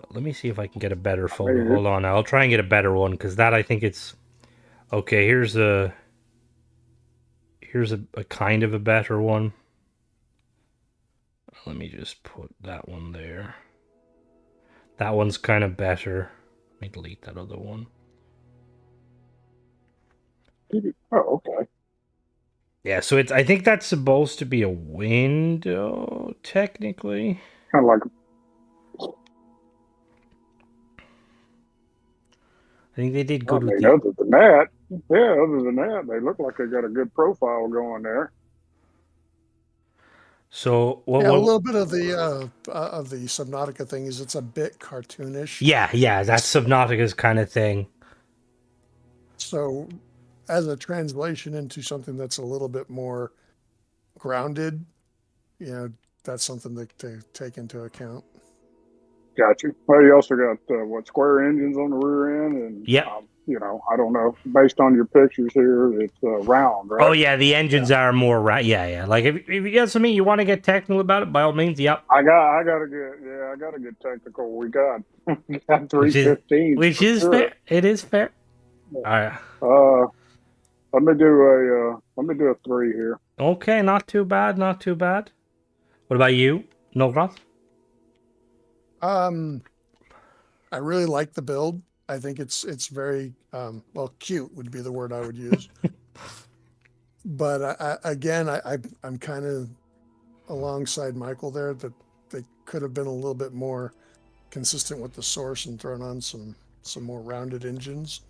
Let me see if I can get a better photo. Maybe. Hold on, I'll try and get a better one because that I think it's okay. Here's a kind of a better one. Let me just put that one there. That one's kind of better. Let me delete that other one. Oh, okay. Yeah, so it's. I think that's supposed to be a window, technically. Kind of like I think they did I good with mean, the. other than that, they look like they got a good profile going there. So what? Yeah, a what little bit of the Subnautica thing is it's a bit cartoonish. yeah, that's Subnautica's kind of thing. So, as a translation into something that's a little bit more grounded, that's something to take into account. Gotcha. Well, you also got square engines on the rear end, and Yep. I don't know. Based on your pictures here, it's round, right? Oh yeah, the engines are more right. Yeah. Like if you get to me, you want to get technical about it, by all means. Yep. I gotta get technical. We got 315, Which is fair. It is fair. All right. Let me do a 3 here. Okay, not too bad. Not too bad. What about you, Nograd? I really like the build. I think it's very cute would be the word I would use. But I'm kind of alongside Michael there that they could have been a little bit more consistent with the source and thrown on some more rounded engines.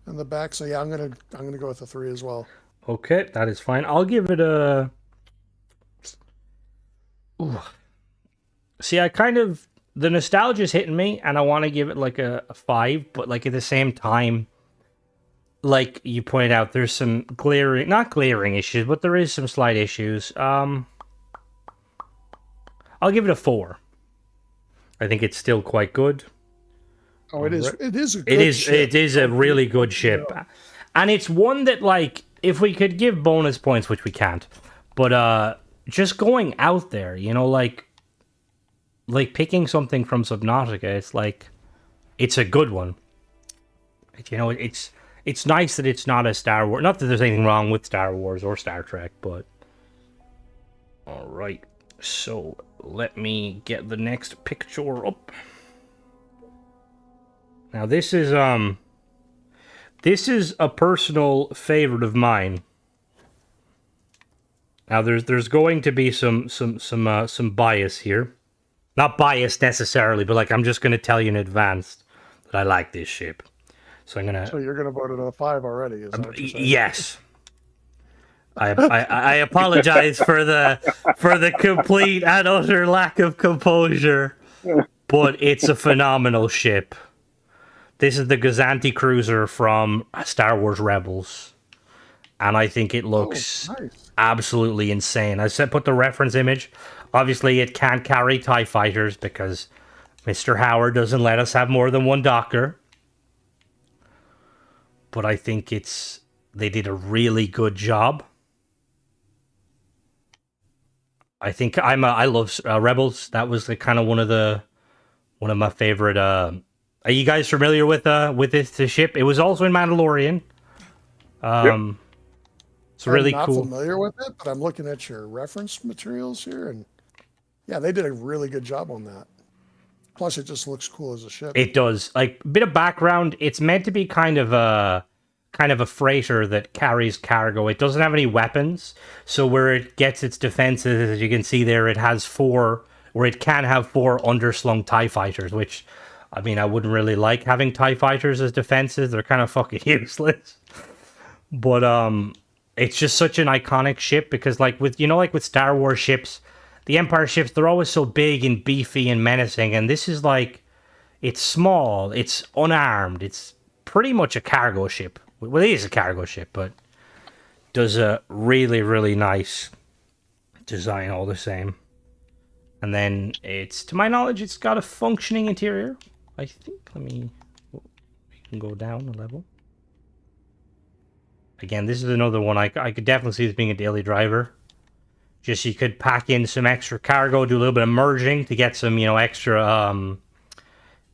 in the back. So yeah, I'm gonna go with a 3 as well. Okay, that is fine. I'll give it a. Ooh. See, I kind of the nostalgia's hitting me, and I want to give it like a 5, but like at the same time, like you pointed out, there's some not glaring issues, but there is some slight issues. I'll give it a 4. I think it's still quite good. Oh, it is. It is a good It is. ship. It is a really good ship, and it's one that, like, if we could give bonus points, which we can't, but just going out there, you know, like picking something from Subnautica, it's like it's a good one. You know, it's nice that it's not a Star Wars. Not that there's anything wrong with Star Wars or Star Trek, but all right. So let me get the next picture up. Now this is a personal favorite of mine. Now there's going to be some bias here. Not bias necessarily, but like I'm just going to tell you in advance that I like this ship. So I'm gonna. So you're gonna vote it a 5 already? Is that what you're saying? Yes. I apologize for the complete and utter lack of composure, but it's a phenomenal ship. This is the Gozanti cruiser from Star Wars Rebels, and I think it looks nice. Absolutely insane. I said put the reference image. Obviously, it can't carry TIE fighters because Mr. Howard doesn't let us have more than one Docker. But I think they did a really good job. I think I love Rebels. That was the kind of one of my favorite. Are you guys familiar with this ship? It was also in Mandalorian. Yep. It's really I'm not cool. familiar with it, but I'm looking at your reference materials here, and yeah, they did a really good job on that. Plus, it just looks cool as a ship. It does. Like, bit of background. It's meant to be kind of a freighter that carries cargo. It doesn't have any weapons, so where it gets its defenses, as you can see there, it has 4, where it can have 4 underslung TIE fighters, which, I mean, I wouldn't really like having TIE fighters as defenses. They're kind of fucking useless. But it's just such an iconic ship because, like with Star Wars ships, the Empire ships, they're always so big and beefy and menacing, and this is like, it's small, it's unarmed, it's pretty much a cargo ship. Well, it is a cargo ship, but does a really, really nice design all the same. And then to my knowledge, it's got a functioning interior. I think, we can go down a level. Again, this is another one I could definitely see this being a daily driver. Just you could pack in some extra cargo, do a little bit of merging to get some,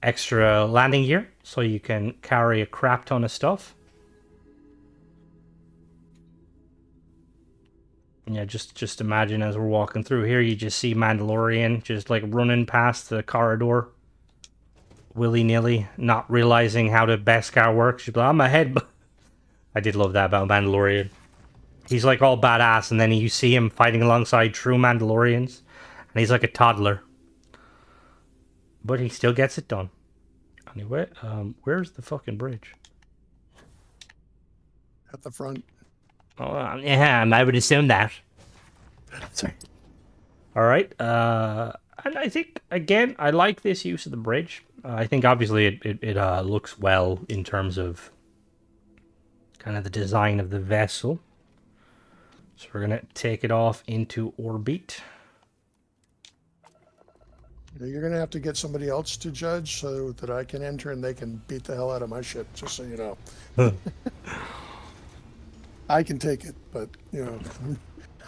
extra landing gear, so you can carry a crap ton of stuff. Yeah, just imagine as we're walking through here, you just see Mandalorian just like running past the corridor, willy-nilly, not realizing how the Beskar works. She's like, I'm ahead. I did love that about Mandalorian. He's like all badass, and then you see him fighting alongside true Mandalorians, and he's like a toddler. But he still gets it done. Anyway, where's the fucking bridge? At the front. Oh, yeah, I would assume that. Sorry. All right. And I think, again, I like this use of the bridge. I think, obviously, it looks well in terms of kind of the design of the vessel. So we're going to take it off into orbit. You're going to have to get somebody else to judge so that I can enter and they can beat the hell out of my ship, just so you know. I can take it, but,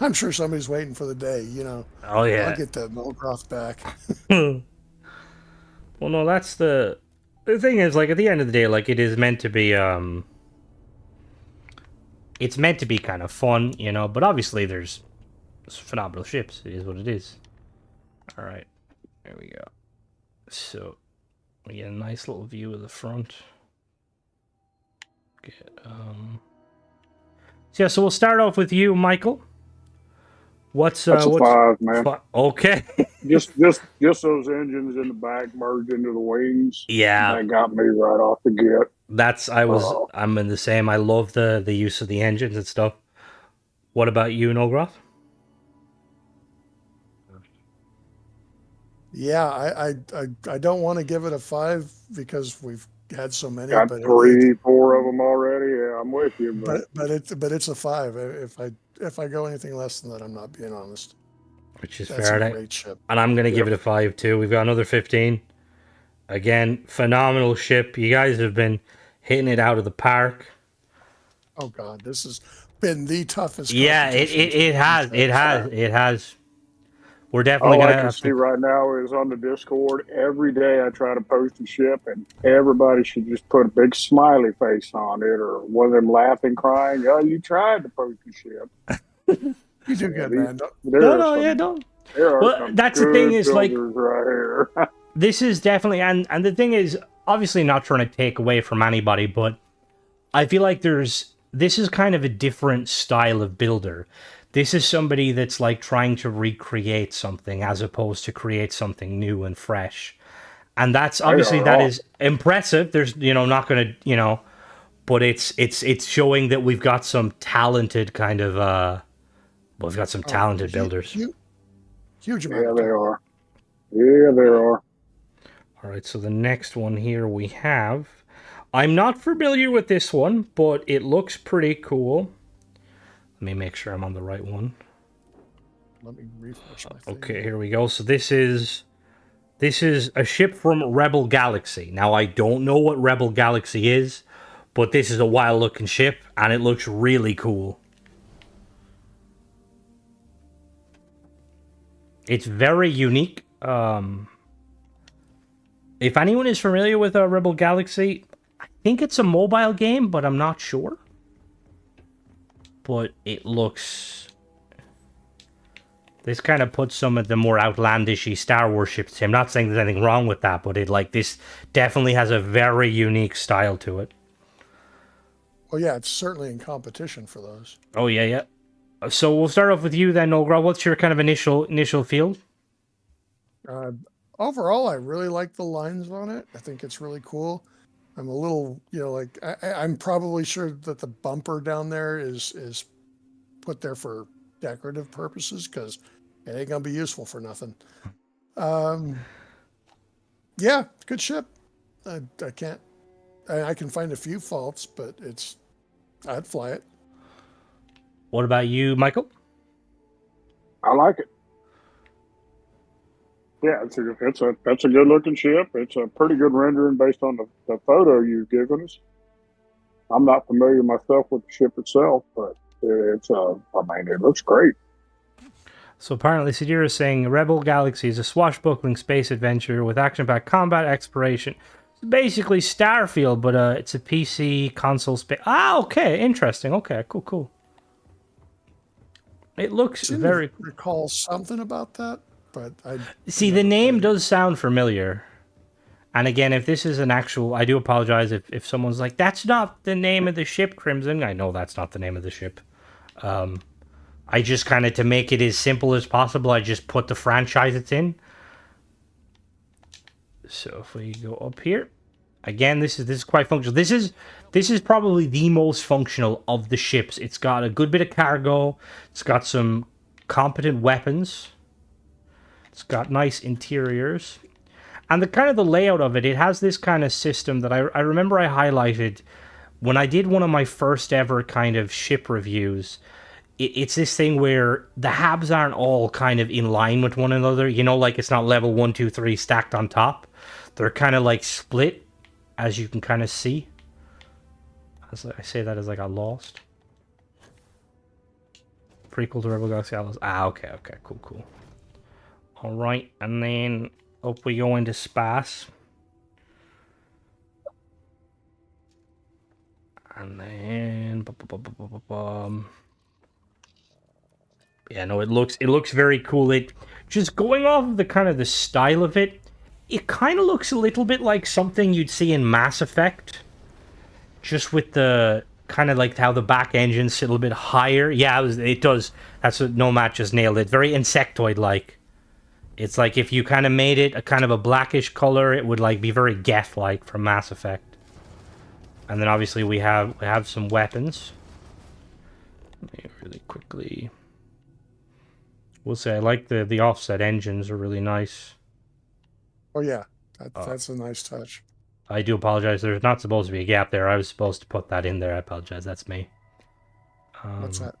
I'm sure somebody's waiting for the day, Oh, yeah. I'll get that Melcroft back. Well, no, that's the thing is, like, at the end of the day, like, it is meant to be, it's meant to be kind of fun, but obviously there's phenomenal ships. It is what it is. All right. There we go. So we get a nice little view of the front. So we'll start off with you, Michael. That's a what's 5, man. okay? Just those engines in the back merged into the wings. Yeah, That got me right off the get. I'm in the same. I love the use of the engines and stuff. What about you, Nogroth? Yeah, I don't want to give it a 5 because we've had so many, Got but 3, 4 of them already. Yeah, I'm with you, but it's a 5. If I go anything less than that, I'm not being honest. Which is That's fair. a great ship. And I'm gonna give it a 5 too. We've got another 15. Again, phenomenal ship. You guys have been hitting it out of the park. Oh God, this has been the toughest. Yeah, it has. We're definitely all I gonna can have see to. right now is on the Discord. Every day I try to post a ship, and everybody should just put a big smiley face on it, or one of them laughing, crying. Oh, you tried to post a ship. You do good, man. Don't. There are Well, some that's the thing good is like builders right here. this is definitely and the thing is obviously not trying to take away from anybody, but I feel like this is kind of a different style of builder. This is somebody that's like trying to recreate something as opposed to create something new and fresh. And that's obviously that is impressive. There's not gonna but it's showing that we've got some talented kind of we've got some talented builders. Huge amount. Yeah, they are. Yeah, they are. All right, so the next one here we have. I'm not familiar with this one, but it looks pretty cool. Let me make sure I'm on the right one. Let me refresh my thing. Okay, here we go. So this is a ship from Rebel Galaxy. Now I don't know what Rebel Galaxy is, but this is a wild looking ship and it looks really cool. It's very unique. If anyone is familiar with Rebel Galaxy, I think it's a mobile game, but I'm not sure. But it looks... This kind of puts some of the more outlandishy Star Wars ships. I'm not saying there's anything wrong with that, but this definitely has a very unique style to it. Well, yeah, it's certainly in competition for those. Oh yeah. So we'll start off with you then, Nogra. What's your kind of initial feel? Overall, I really like the lines on it. I think it's really cool. I'm a little, like I'm probably sure that the bumper down there is put there for decorative purposes because it ain't gonna be useful for nothing. Yeah, good ship. I can find a few faults, but I'd fly it. What about you, Michael? I like it. Yeah, that's a good looking ship. It's a pretty good rendering based on the photo you've given us. I'm not familiar myself with the ship itself, but it looks great. So apparently Sidira is saying Rebel Galaxy is a swashbuckling space adventure with action-packed combat exploration. It's basically Starfield, but it's a PC console space. Ah, okay, interesting. Okay, cool. It looks very... recall something about that, but I... See, the name does sound familiar. And again, if this is an actual... I do apologize if someone's like, that's not the name of the ship, Crimson. I know that's not the name of the ship. I just kind of, to make it as simple as possible, I just put the franchise it's in. So if we go up here... Again, this is quite functional. This is probably the most functional of the ships. It's got a good bit of cargo. It's got some competent weapons. It's got nice interiors. And the layout of it has this kind of system that I remember I highlighted when I did one of my first ever kind of ship reviews. It's this thing where the habs aren't all kind of in line with one another. Like it's not level 1, 2, 3 stacked on top. They're kind of like split. As you can kind of see. As I say that as I got lost. Prequel to Rebel Galaxy Atlas. Ah, okay, cool. Alright, and then up we go into space. And then... Yeah, no, it looks very cool. Just going off of the kind of the style of it, it kind of looks a little bit like something you'd see in Mass Effect. Just with the kind of like how the back engines sit a little bit higher. Yeah, it does. That's what Nomad just nailed it. Very insectoid-like. It's like if you kind of made it a kind of a blackish color, it would like be very Geth-like from Mass Effect. And then obviously we have some weapons. Let me really quickly. We'll say I like the offset engines are really nice. Oh yeah, that's a nice touch. I do apologize. There's not supposed to be a gap there. I was supposed to put that in there. I apologize. That's me. What's that?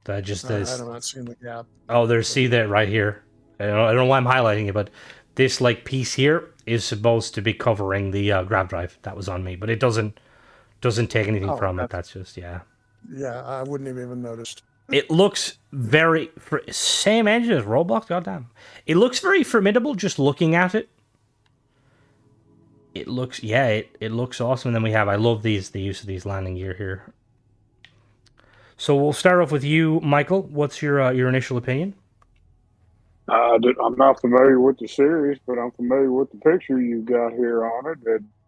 That just is. I'm not seeing the gap. Oh, see that right here. I don't know why I'm highlighting it, but this like piece here is supposed to be covering the grav drive. That was on me, but it doesn't take anything from it. That's just Yeah, I wouldn't have even noticed. It looks very same engine as Roblox. Goddamn, it looks very formidable just looking at it. It looks it looks awesome. And then I love the use of these landing gear here. So we'll start off with you, Michael. What's your initial opinion? I'm not familiar with the series, but I'm familiar with the picture you got here on it.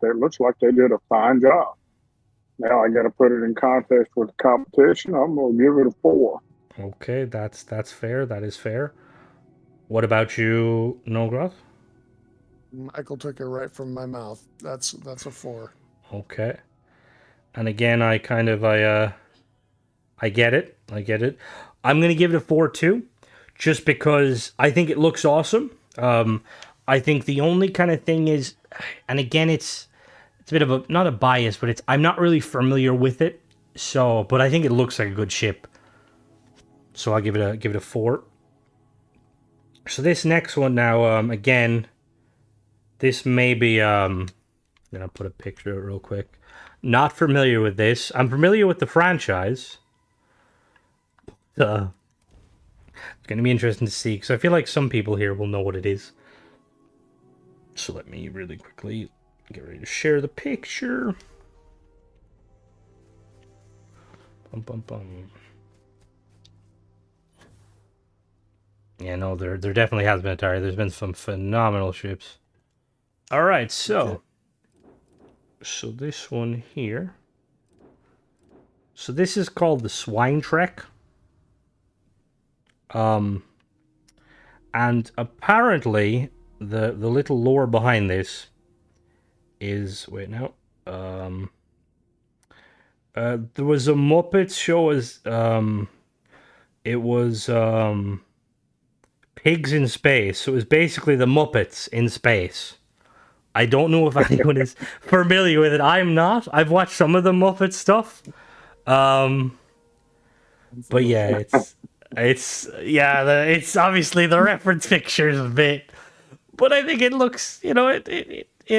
That looks like they did a fine job. Now I got to put it in context with the competition. I'm going to give it a 4. Okay, that's fair. That is fair. What about you, Nogroth? Michael took it right from my mouth. That's a 4. Okay. And again, I get it. I'm going to give it a 4 too, just because I think it looks awesome. I think the only kind of thing is, and again, it's a bit of a, not a bias, but I'm not really familiar with it. So, but I think it looks like a good ship. So I'll give it a 4. So this next one now, again, this may be, I'm going to put a picture of it real quick. Not familiar with this. I'm familiar with the franchise. It's going to be interesting to see, because I feel like some people here will know what it is. So let me really quickly get ready to share the picture. Bum, bum, bum. Yeah, no, there definitely has been a tire. There's been some phenomenal ships. All right, so this one here. So this is called the Swine Trek. And apparently the little lore behind this is there was a Muppets show as it was pigs in space. So it was basically the Muppets in space. I don't know if anyone is familiar with it. I'm not. I've watched some of the Muppet stuff. But yeah, it's obviously the reference pictures a bit, but I think it looks, it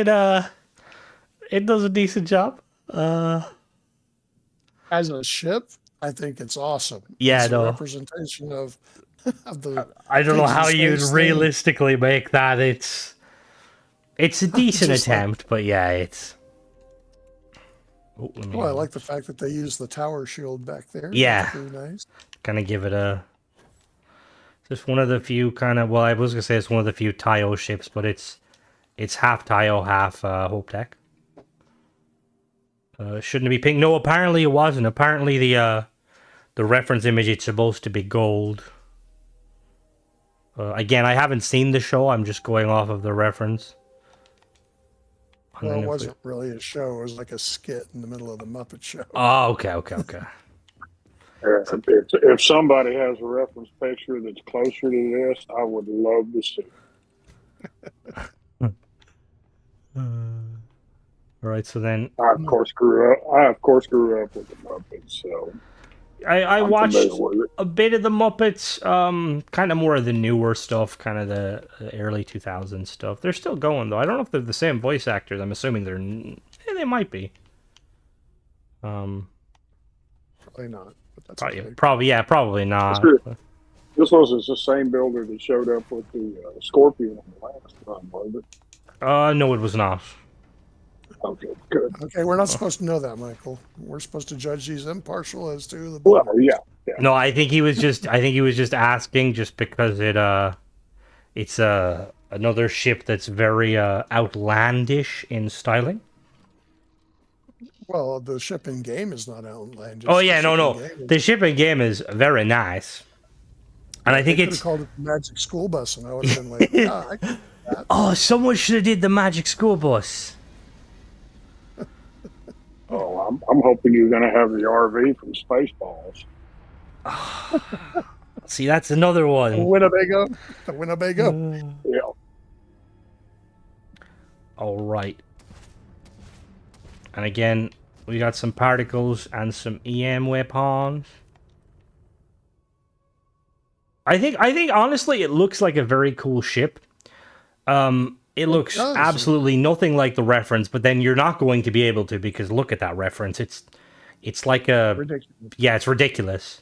does a decent job. As a ship, I think it's awesome. Yeah, it's no. a representation of the. I don't know how you'd realistically make that. It's a decent attempt, but yeah, it's. Well, I like the fact that they use the tower shield back there. Yeah, that's really nice. Kind of give it a. Just one of the few kind of. Well, I was gonna say it's one of the few Taio ships, but it's half Taio, half Hope Tech. Shouldn't it be pink? No, apparently it wasn't. Apparently the reference image, it's supposed to be gold. Again, I haven't seen the show. I'm just going off of the reference. Well, it wasn't really a show. It was like a skit in the middle of the Muppet Show. Oh, okay. If somebody has a reference picture that's closer to this, I would love to see it. All right, so then I of course grew up with the Muppets, so I watched a bit of the Muppets, kind of more of the newer stuff, kind of the early 2000s stuff. They're still going though. I don't know if they're the same voice actors. I'm assuming they might be. Probably not. But that's probably not. This was the same builder that showed up with the Scorpion on the last run, was it? No, it was not. Okay, good. Okay, we're not supposed to know that, Michael. We're supposed to judge these impartial as to the. Well, yeah. No, I think he was just asking just because it's another ship that's very outlandish in styling. Well, the ship in game is not outlandish. Oh The yeah, no, ship in no. game The is, shipping game is very nice, and I they think could have it's. called it the Magic School Bus, and I would have been like, yeah, I can do that. Oh, someone should have did the Magic School Bus. Oh, I'm hoping you're going to have the RV from Spaceballs. See, that's another The one. Winnebago. The Winnebago. Yeah. All right. And again, we got some particles and some EM weapons. I think honestly, it looks like a very cool ship. It looks does. absolutely nothing like the reference, but then you're not going to be able to because look at that reference. It's like a Ridiculous. yeah, it's ridiculous.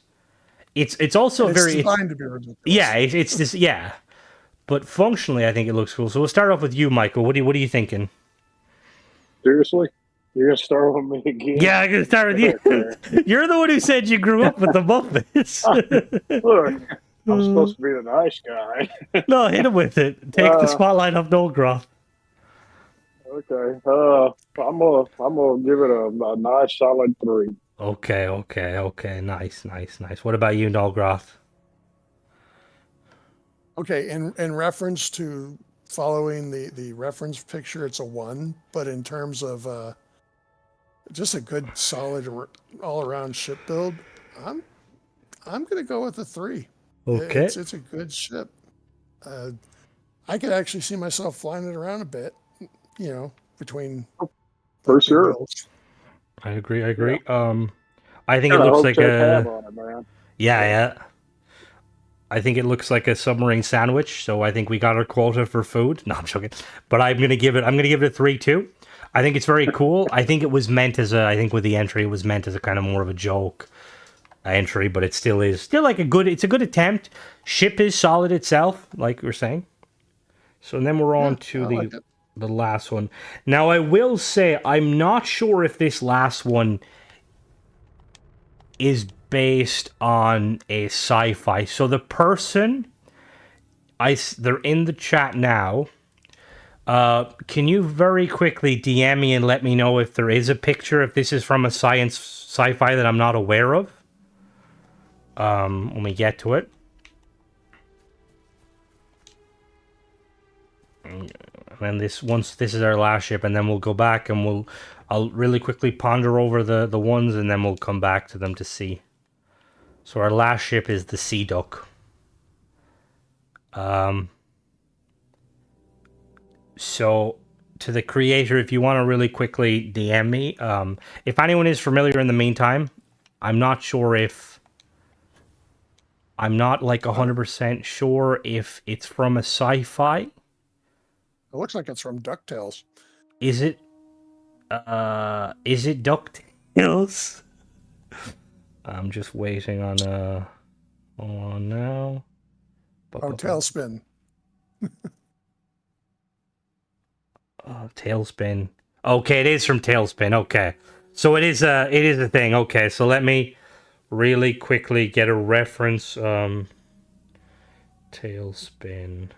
It's also And it's very designed to be ridiculous. yeah, it's this yeah. But functionally, I think it looks cool. So we'll start off with you, Michael. What are you thinking? Seriously? You're going to start with me again? Yeah, I'm gonna start with you. You're the one who said you grew up with the Muppets. Look, I'm supposed to be the nice guy. No, hit him with it. Take the spotlight off Dolgroth. Okay. I'm gonna give it a nice solid 3. Okay. Nice. What about you, Dolgroth? Okay, in reference to following the reference picture, it's a 1. But in terms of just a good, solid, all-around ship build, I'm going to go with a 3. Okay. It's a good ship. I could actually see myself flying it around a bit, between For the sure. builds. I agree. I think Got it a looks whole like tech a tab on it, man. yeah. I think it looks like a submarine sandwich, so I think we got our quota for food. No, I'm joking. But I'm gonna give it a 3 too. I think it's very cool. I think it was meant as I think with the entry it was meant as a kind of more of a joke entry, but it still like it's a good attempt. Ship is solid itself, like we are saying. So then we're on to I like it. the last one. Now I will say I'm not sure if this last one is based on a sci-fi. So the person they're in the chat now. Can you very quickly DM me and let me know if there is a picture, if this is from a sci-fi that I'm not aware of? When we get to it. And then this is our last ship, and then we'll go back and I'll really quickly ponder over the ones, and then we'll come back to them to see. So our last ship is the Sea Duck. So to the creator, if you want to really quickly DM me, if anyone is familiar in the meantime, I'm not like 100% sure if it's from a sci-fi. It looks like it's from DuckTales. Is it DuckTales? I'm just waiting on hold on now. Oh, Tailspin. Tailspin. Okay, it is from Tailspin. Okay. So it is a thing. Okay, so let me really quickly get a reference. Tailspin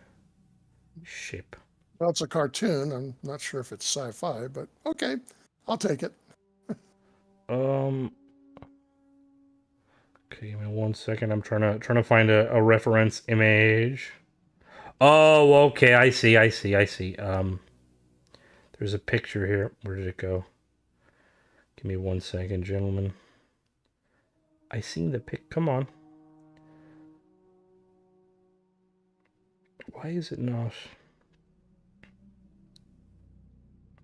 ship. Well, it's a cartoon. I'm not sure if it's sci-fi, but okay, I'll take it. Okay, give me 1 second. I'm trying to find a reference image. Oh, okay. I see. There's a picture here. Where did it go? Give me 1 second, gentlemen. I seen the pic. Come on. Why is it not?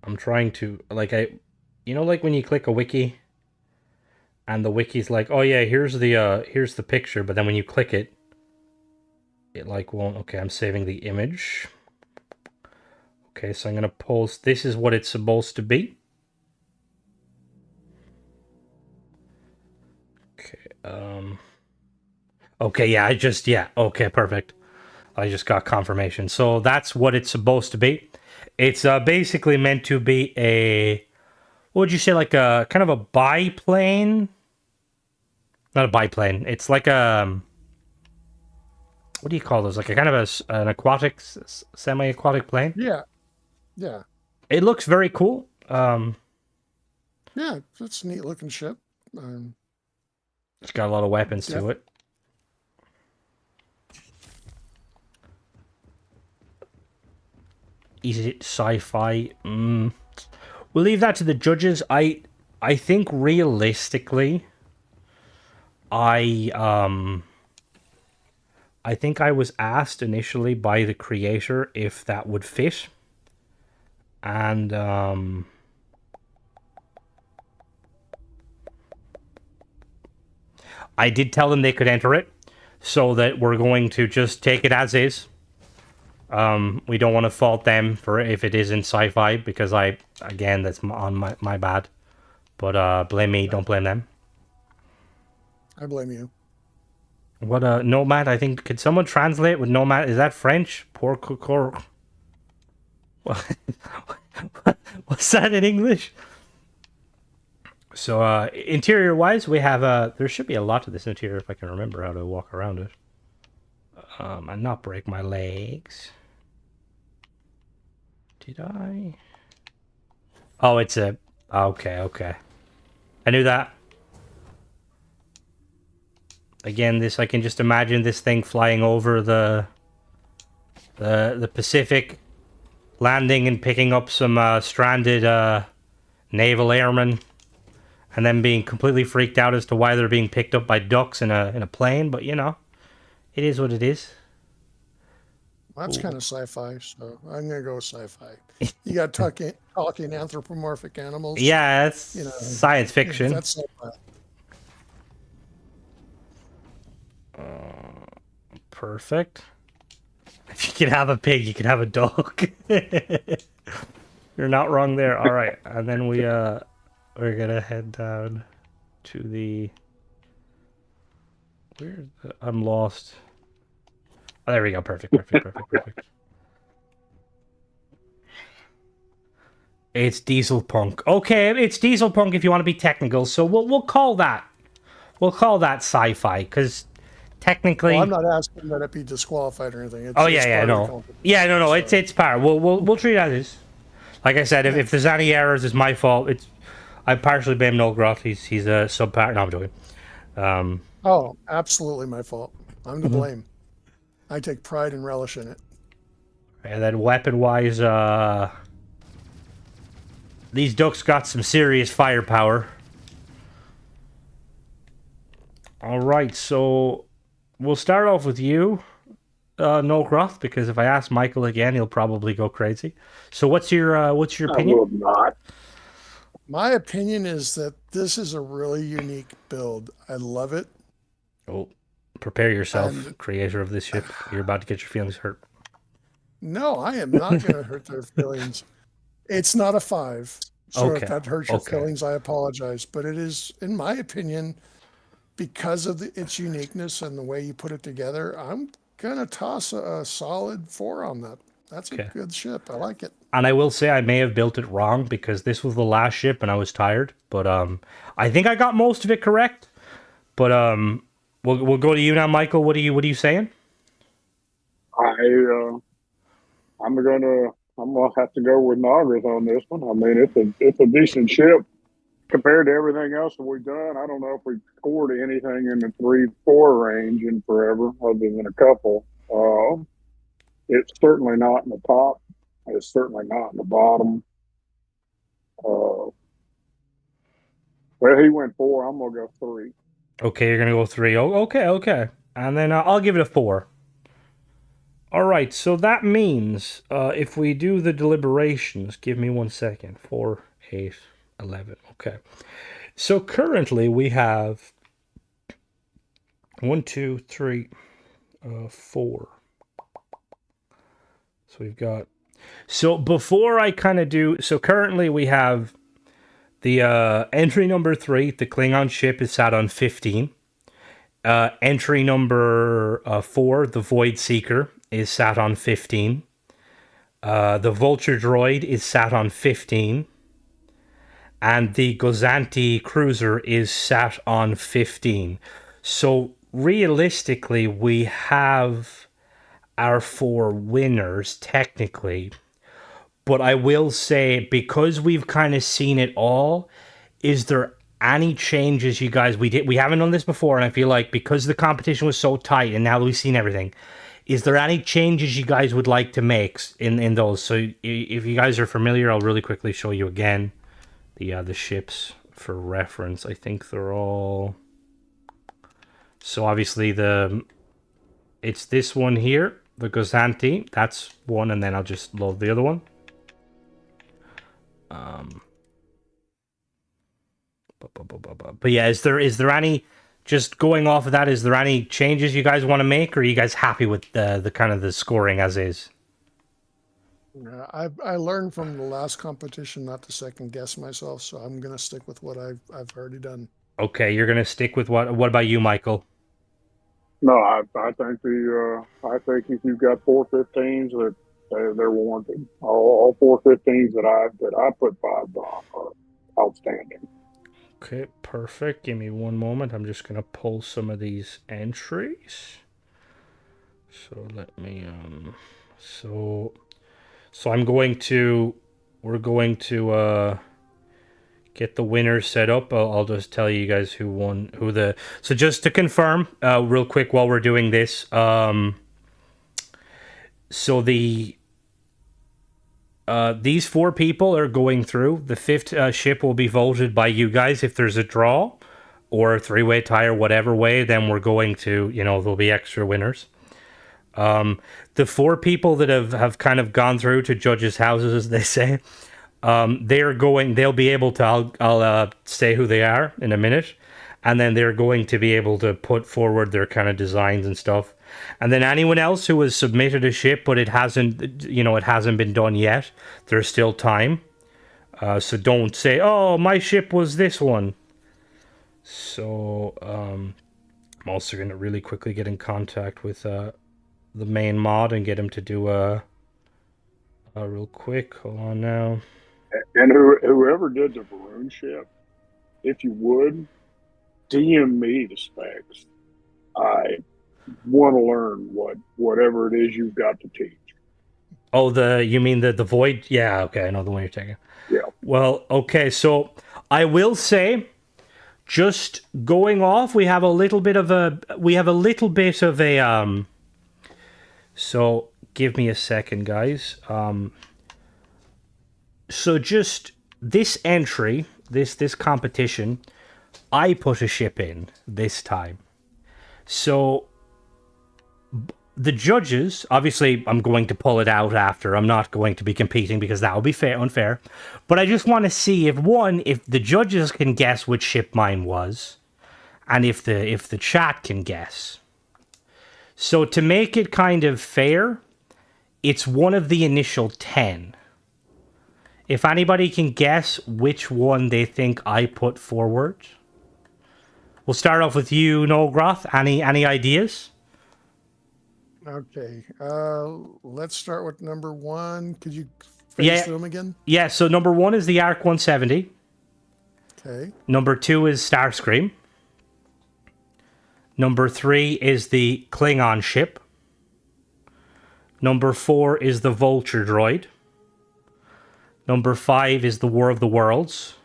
I'm trying to like when you click a wiki and the wiki's like, oh yeah, here's the picture, but then when you click it, it like won't. Okay, I'm saving the image. Okay, so I'm gonna post. This is what it's supposed to be. Okay. Okay. Yeah. Okay. Perfect. I just got confirmation. So that's what it's supposed to be. It's basically meant to be what would you say, like a kind of a biplane? Not a biplane. It's like a, what do you call those? Like a kind of an aquatic, semi-aquatic plane? Yeah. It looks very cool. Yeah, it's a neat looking ship. It's got a lot of weapons Yeah. to it. Is it sci-fi? We'll leave that to the judges. I think realistically, I think I was asked initially by the creator if that would fit, and I did tell them they could enter it, so that we're going to just take it as is. We don't want to fault them for if it isn't sci-fi, because that's on my bad. But blame me, don't blame them. I blame you. What nomad? I think, could someone translate with nomad? Is that French? Porc. What's that in English? So interior wise, we have there should be a lot to this interior if I can remember how to walk around it. And not break my legs. Did I? Oh, it's a... Okay. I knew that. Again, I can just imagine this thing flying over the Pacific, landing and picking up some stranded naval airmen, and then being completely freaked out as to why they're being picked up by ducks in a plane. But, you know, it is what it is. That's kind of sci-fi, so I'm gonna go sci-fi. You got talking anthropomorphic animals. Yeah, it's science fiction. That's sci-fi. Perfect. If you can have a pig, you can have a dog. You're not wrong there. All right, and then we're gonna head down to the. I'm lost. Oh, there we go. Perfect. It's Diesel Punk. Okay, it's Diesel Punk if you want to be technical. So we'll call that. We'll call that sci-fi because technically. Well, I'm not asking that it be disqualified or anything. No. It's par. We'll treat it as is. Like I said, if there's any errors, it's my fault. I partially blame Nolgroth. He's a subpart. No, I'm joking. Oh, absolutely my fault. I'm to blame. I take pride and relish in it. And then weapon-wise, these ducks got some serious firepower. All right, so we'll start off with you, Nolgroth, because if I ask Michael again, he'll probably go crazy. So what's your opinion? I will not. My opinion is that this is a really unique build. I love it. Oh, prepare yourself, creator of this ship. You're about to get your feelings hurt. No, I am not going to hurt their feelings. It's not a 5. So if that hurts your feelings, I apologize. But it is, in my opinion, because of its uniqueness and the way you put it together, I'm going to toss a solid 4 on that. That's a good ship. I like it. And I will say I may have built it wrong because this was the last ship and I was tired. But I think I got most of it correct. But we'll go to you now, Michael. What are you saying? I'm gonna have to go with Nagas on this one. I mean, it's a decent ship compared to everything else that we've done. I don't know if we've scored anything in the 3-4 range in forever, other than a couple. It's certainly not in the top. It's certainly not in the bottom. Well, he went 4. I'm gonna go 3. Okay, you're gonna go 3. Oh, okay. And then I'll give it a 4. All right, so that means if we do the deliberations, give me 1 second. 4, 8, 11. Okay. So currently we have 1, 2, 3, 4. So we've got. So before I kind of do, so currently we have the entry number 3. The Klingon ship is sat on 15. Entry number 4, the Void Seeker, is sat on 15. The Vulture droid is sat on 15. And the Gozanti cruiser is sat on 15. So realistically, we have our 4 winners, technically. But I will say, because we've kind of seen it all, is there any changes you guys we haven't done this before, and I feel like because the competition was so tight and now we've seen everything, is there any changes you guys would like to make in those? So if you guys are familiar, I'll really quickly show you again the ships for reference. I think they're all, so obviously it's this one here, the Gozanti, that's one, and then I'll just load the other one. But yeah, is there any, just going off of that, is there any changes you guys want to make, or are you guys happy with the kind of the scoring as is? Yeah, I learned from the last competition not to second guess myself, so I'm gonna stick with what I've already done. Okay, you're gonna stick with what about you, Michael? No, I think if you've got 415s that they're warranted. All 415s that I put 5 on are outstanding. Okay, perfect. Give me one moment. I'm just gonna pull some of these entries. So let me so we're going to get the winners set up. I'll just tell you guys who won, so just to confirm, real quick while we're doing this, so these 4 people are going through. The 5th ship will be voted by you guys. If there's a draw or a 3-way tie or whatever way, then we're going to, there'll be extra winners. The 4 people that have kind of gone through to judges' houses, as they say, they'll be able to, I'll say who they are in a minute, and then they're going to be able to put forward their kind of designs and stuff. And then anyone else who has submitted a ship, but it hasn't been done yet, there's still time. So don't say, oh, my ship was this one. So, I'm also going to really quickly get in contact with, the main mod and get him to do a real quick. Hold on now. And whoever did the Varun ship, if you would, DM me the specs. I want to learn whatever it is you've got to teach. Oh, you mean the Void? Yeah, okay, I know the one you're taking. Yeah. Well, okay, so I will say, just going off, we have a little bit of a so give me a second, guys. So just this entry, this competition, I put a ship in this time. So the judges, obviously I'm going to pull it out after. I'm not going to be competing because that would be unfair. But I just want to see if the judges can guess which ship mine was, and if the chat can guess. So to make it kind of fair, it's one of the initial 10. If anybody can guess which one they think I put forward. We'll start off with you, Nogroth. Any ideas? Okay, let's start with number 1. Could you finish through them again? Yeah, so number 1 is the ARC 170. Okay. Number 2 is Starscream. Number 3 is the Klingon ship. Number 4 is the Vulture droid. Number 5 is the War of the Worlds.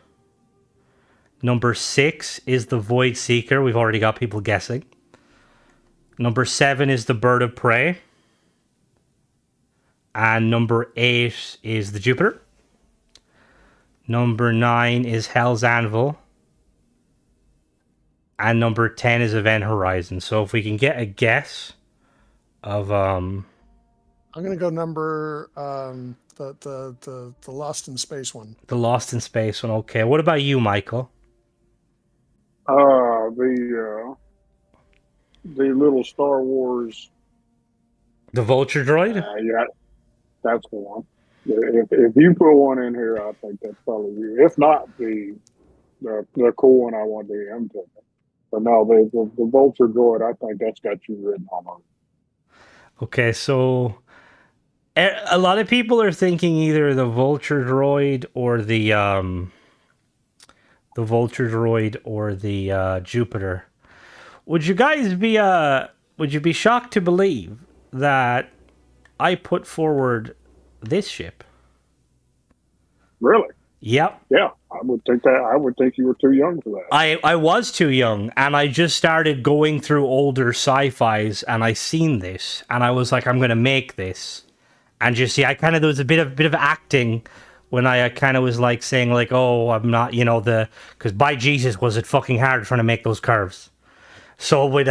Number 6 is the Void Seeker. We've already got people guessing. Number 7 is the Bird of Prey. And number 8 is the Jupiter. Number 9 is Hell's Anvil. And number 10 is Event Horizon. So if we can get a guess of I'm gonna go number the Lost in Space one. The Lost in Space one. Okay. What about you, Michael? The little Star Wars. The Vulture droid? Yeah, that's the one. If you put one in here, I think that's probably you. If not, the cool one I want the M10. But no, the Vulture droid, I think that's got you written on it. Okay, so a lot of people are thinking either the Vulture droid or the Vulture droid or the Jupiter. Would you guys be shocked to believe that I put forward this ship? Really? Yep. Yeah, I would think that. I would think you were too young for that. I was too young, and I just started going through older sci-fis, and I seen this, and I was like, I'm gonna make this, and just see, I kind of there was a bit of acting when I kind of was like saying like, oh, I'm not, because by Jesus was it fucking hard trying to make those curves. So when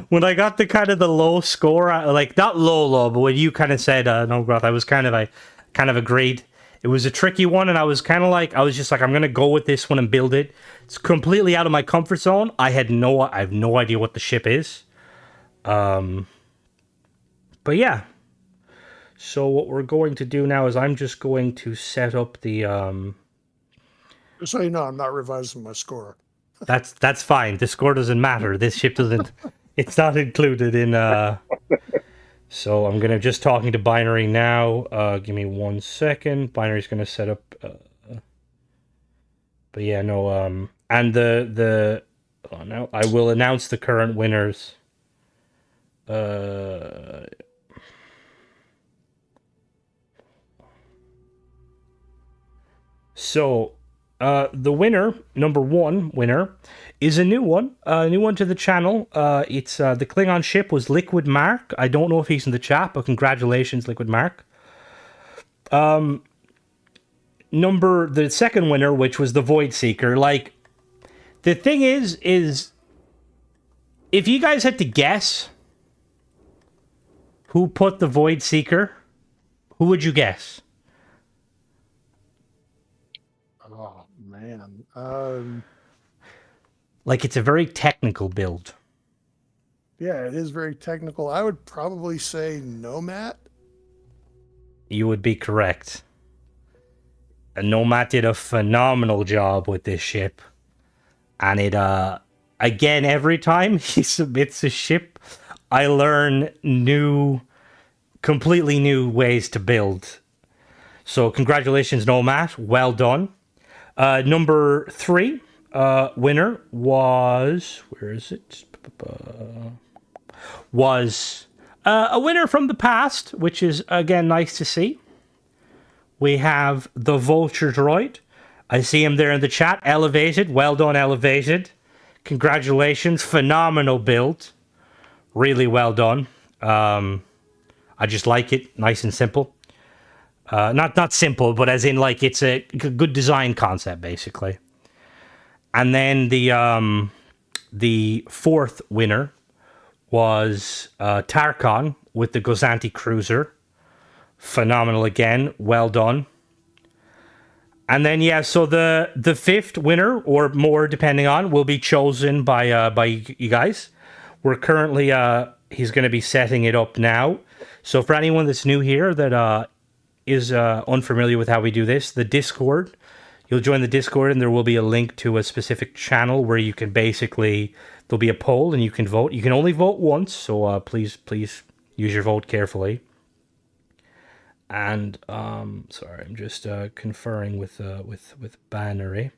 when I got the kind of the low score, like not low, but when you kind of said no growth, I kind of agreed. It was a tricky one, and I was kind of like, I was just like, I'm gonna go with this one and build it. It's completely out of my comfort zone. I have no idea what the ship is. But yeah. So what we're going to do now is I'm just going to set up the Just so you know, I'm not revising my score. That's fine. The score doesn't matter. This ship doesn't. It's not included in. So I'm gonna just talking to Binary now. Give me 1 second. Binary's gonna set up. But yeah, no. And the. Oh no! I will announce the current winners. So, the winner, number one winner, is a new one to the channel. It's the Klingon ship was Liquid Mark. I don't know if he's in the chat, but congratulations, Liquid Mark. The second winner, which was the Void Seeker. Like, the thing is if you guys had to guess who put the Void Seeker, who would you guess? Oh man. Like, it's a very technical build. Yeah, it is very technical. I would probably say Nomad. You would be correct. And Nomad did a phenomenal job with this ship. And it, again, every time he submits a ship, I learn completely new ways to build. So congratulations, Nomad. Well done. Number 3 winner was... Where is it? Was a winner from the past, which is, again, nice to see. We have the Vulture droid. I see him there in the chat. Elevated. Well done, Elevated. Congratulations. Phenomenal build. Really well done. I just like it. Nice and simple. Not simple, but as in, like, it's a good design concept, basically. And then the fourth winner was Tarkon with the Gozanti cruiser. Phenomenal again. Well done. And then, yeah, so the fifth winner, or more depending on, will be chosen by you guys. We're currently, he's going to be setting it up now. So for anyone that's new here that is unfamiliar with how we do this, the Discord, you'll join the Discord and there will be a link to a specific channel where you can basically, there'll be a poll and you can vote. You can only vote once, so please use your vote carefully. And sorry, I'm just conferring with Binary.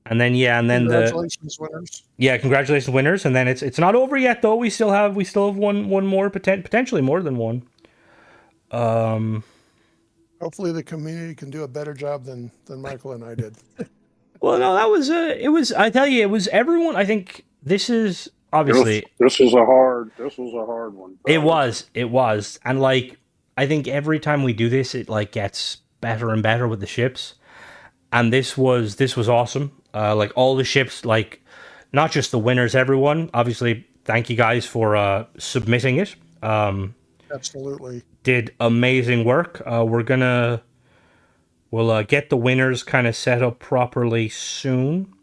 And then Congratulations, winners. Yeah, congratulations, winners. And then it's not over yet though. We still have one more, potentially more than one. Hopefully the community can do a better job than Michael and I did. Well, no, that was I tell you, it was everyone. I think this is obviously this was a hard one. It was, and like I think every time we do this, it like gets better and better with the ships, and this was awesome. Like all the ships, like not just the winners, everyone. Obviously, thank you guys for submitting it. Absolutely. Did amazing work. We'll get the winners kind of set up properly soon.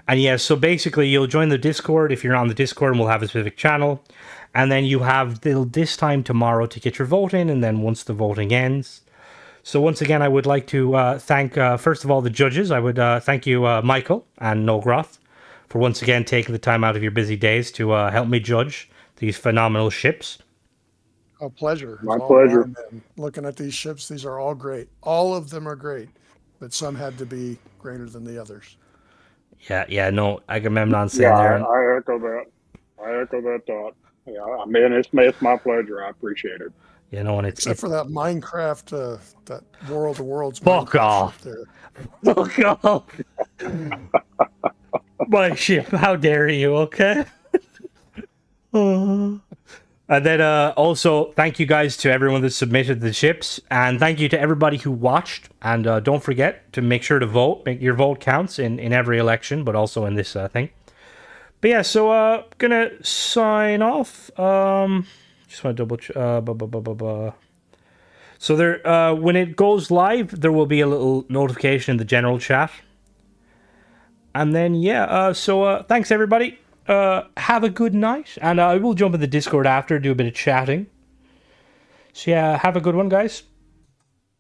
And yeah, so basically you'll join the Discord if you're on the Discord, and we'll have a specific channel. And then you have till this time tomorrow to get your vote in, and then once the voting ends. So once again, I would like to thank, first of all, the judges. I would thank you, Michael and Nogroth, for once again taking the time out of your busy days to help me judge these phenomenal ships. A pleasure. My pleasure. Looking at these ships, these are all great. All of them are great, but some had to be greater than the others. Yeah, no, Agamemnon saying there. I echo that. I echo that thought. Yeah, I mean, it's my pleasure. I appreciate it. You know, and Except for that Minecraft, that World of Worlds fuck Minecraft off. ship there. Fuck off. My ship, how dare you, okay? And then also, thank you guys to everyone that submitted the ships, and thank you to everybody who watched. And don't forget to make sure to vote. Make your vote counts in every election, but also in this thing. But yeah, so gonna sign off. Just want to double check. So there, when it goes live, there will be a little notification in the general chat. And then yeah, so thanks everybody. Have a good night, and I will jump in the Discord after, do a bit of chatting. So yeah, have a good one, guys.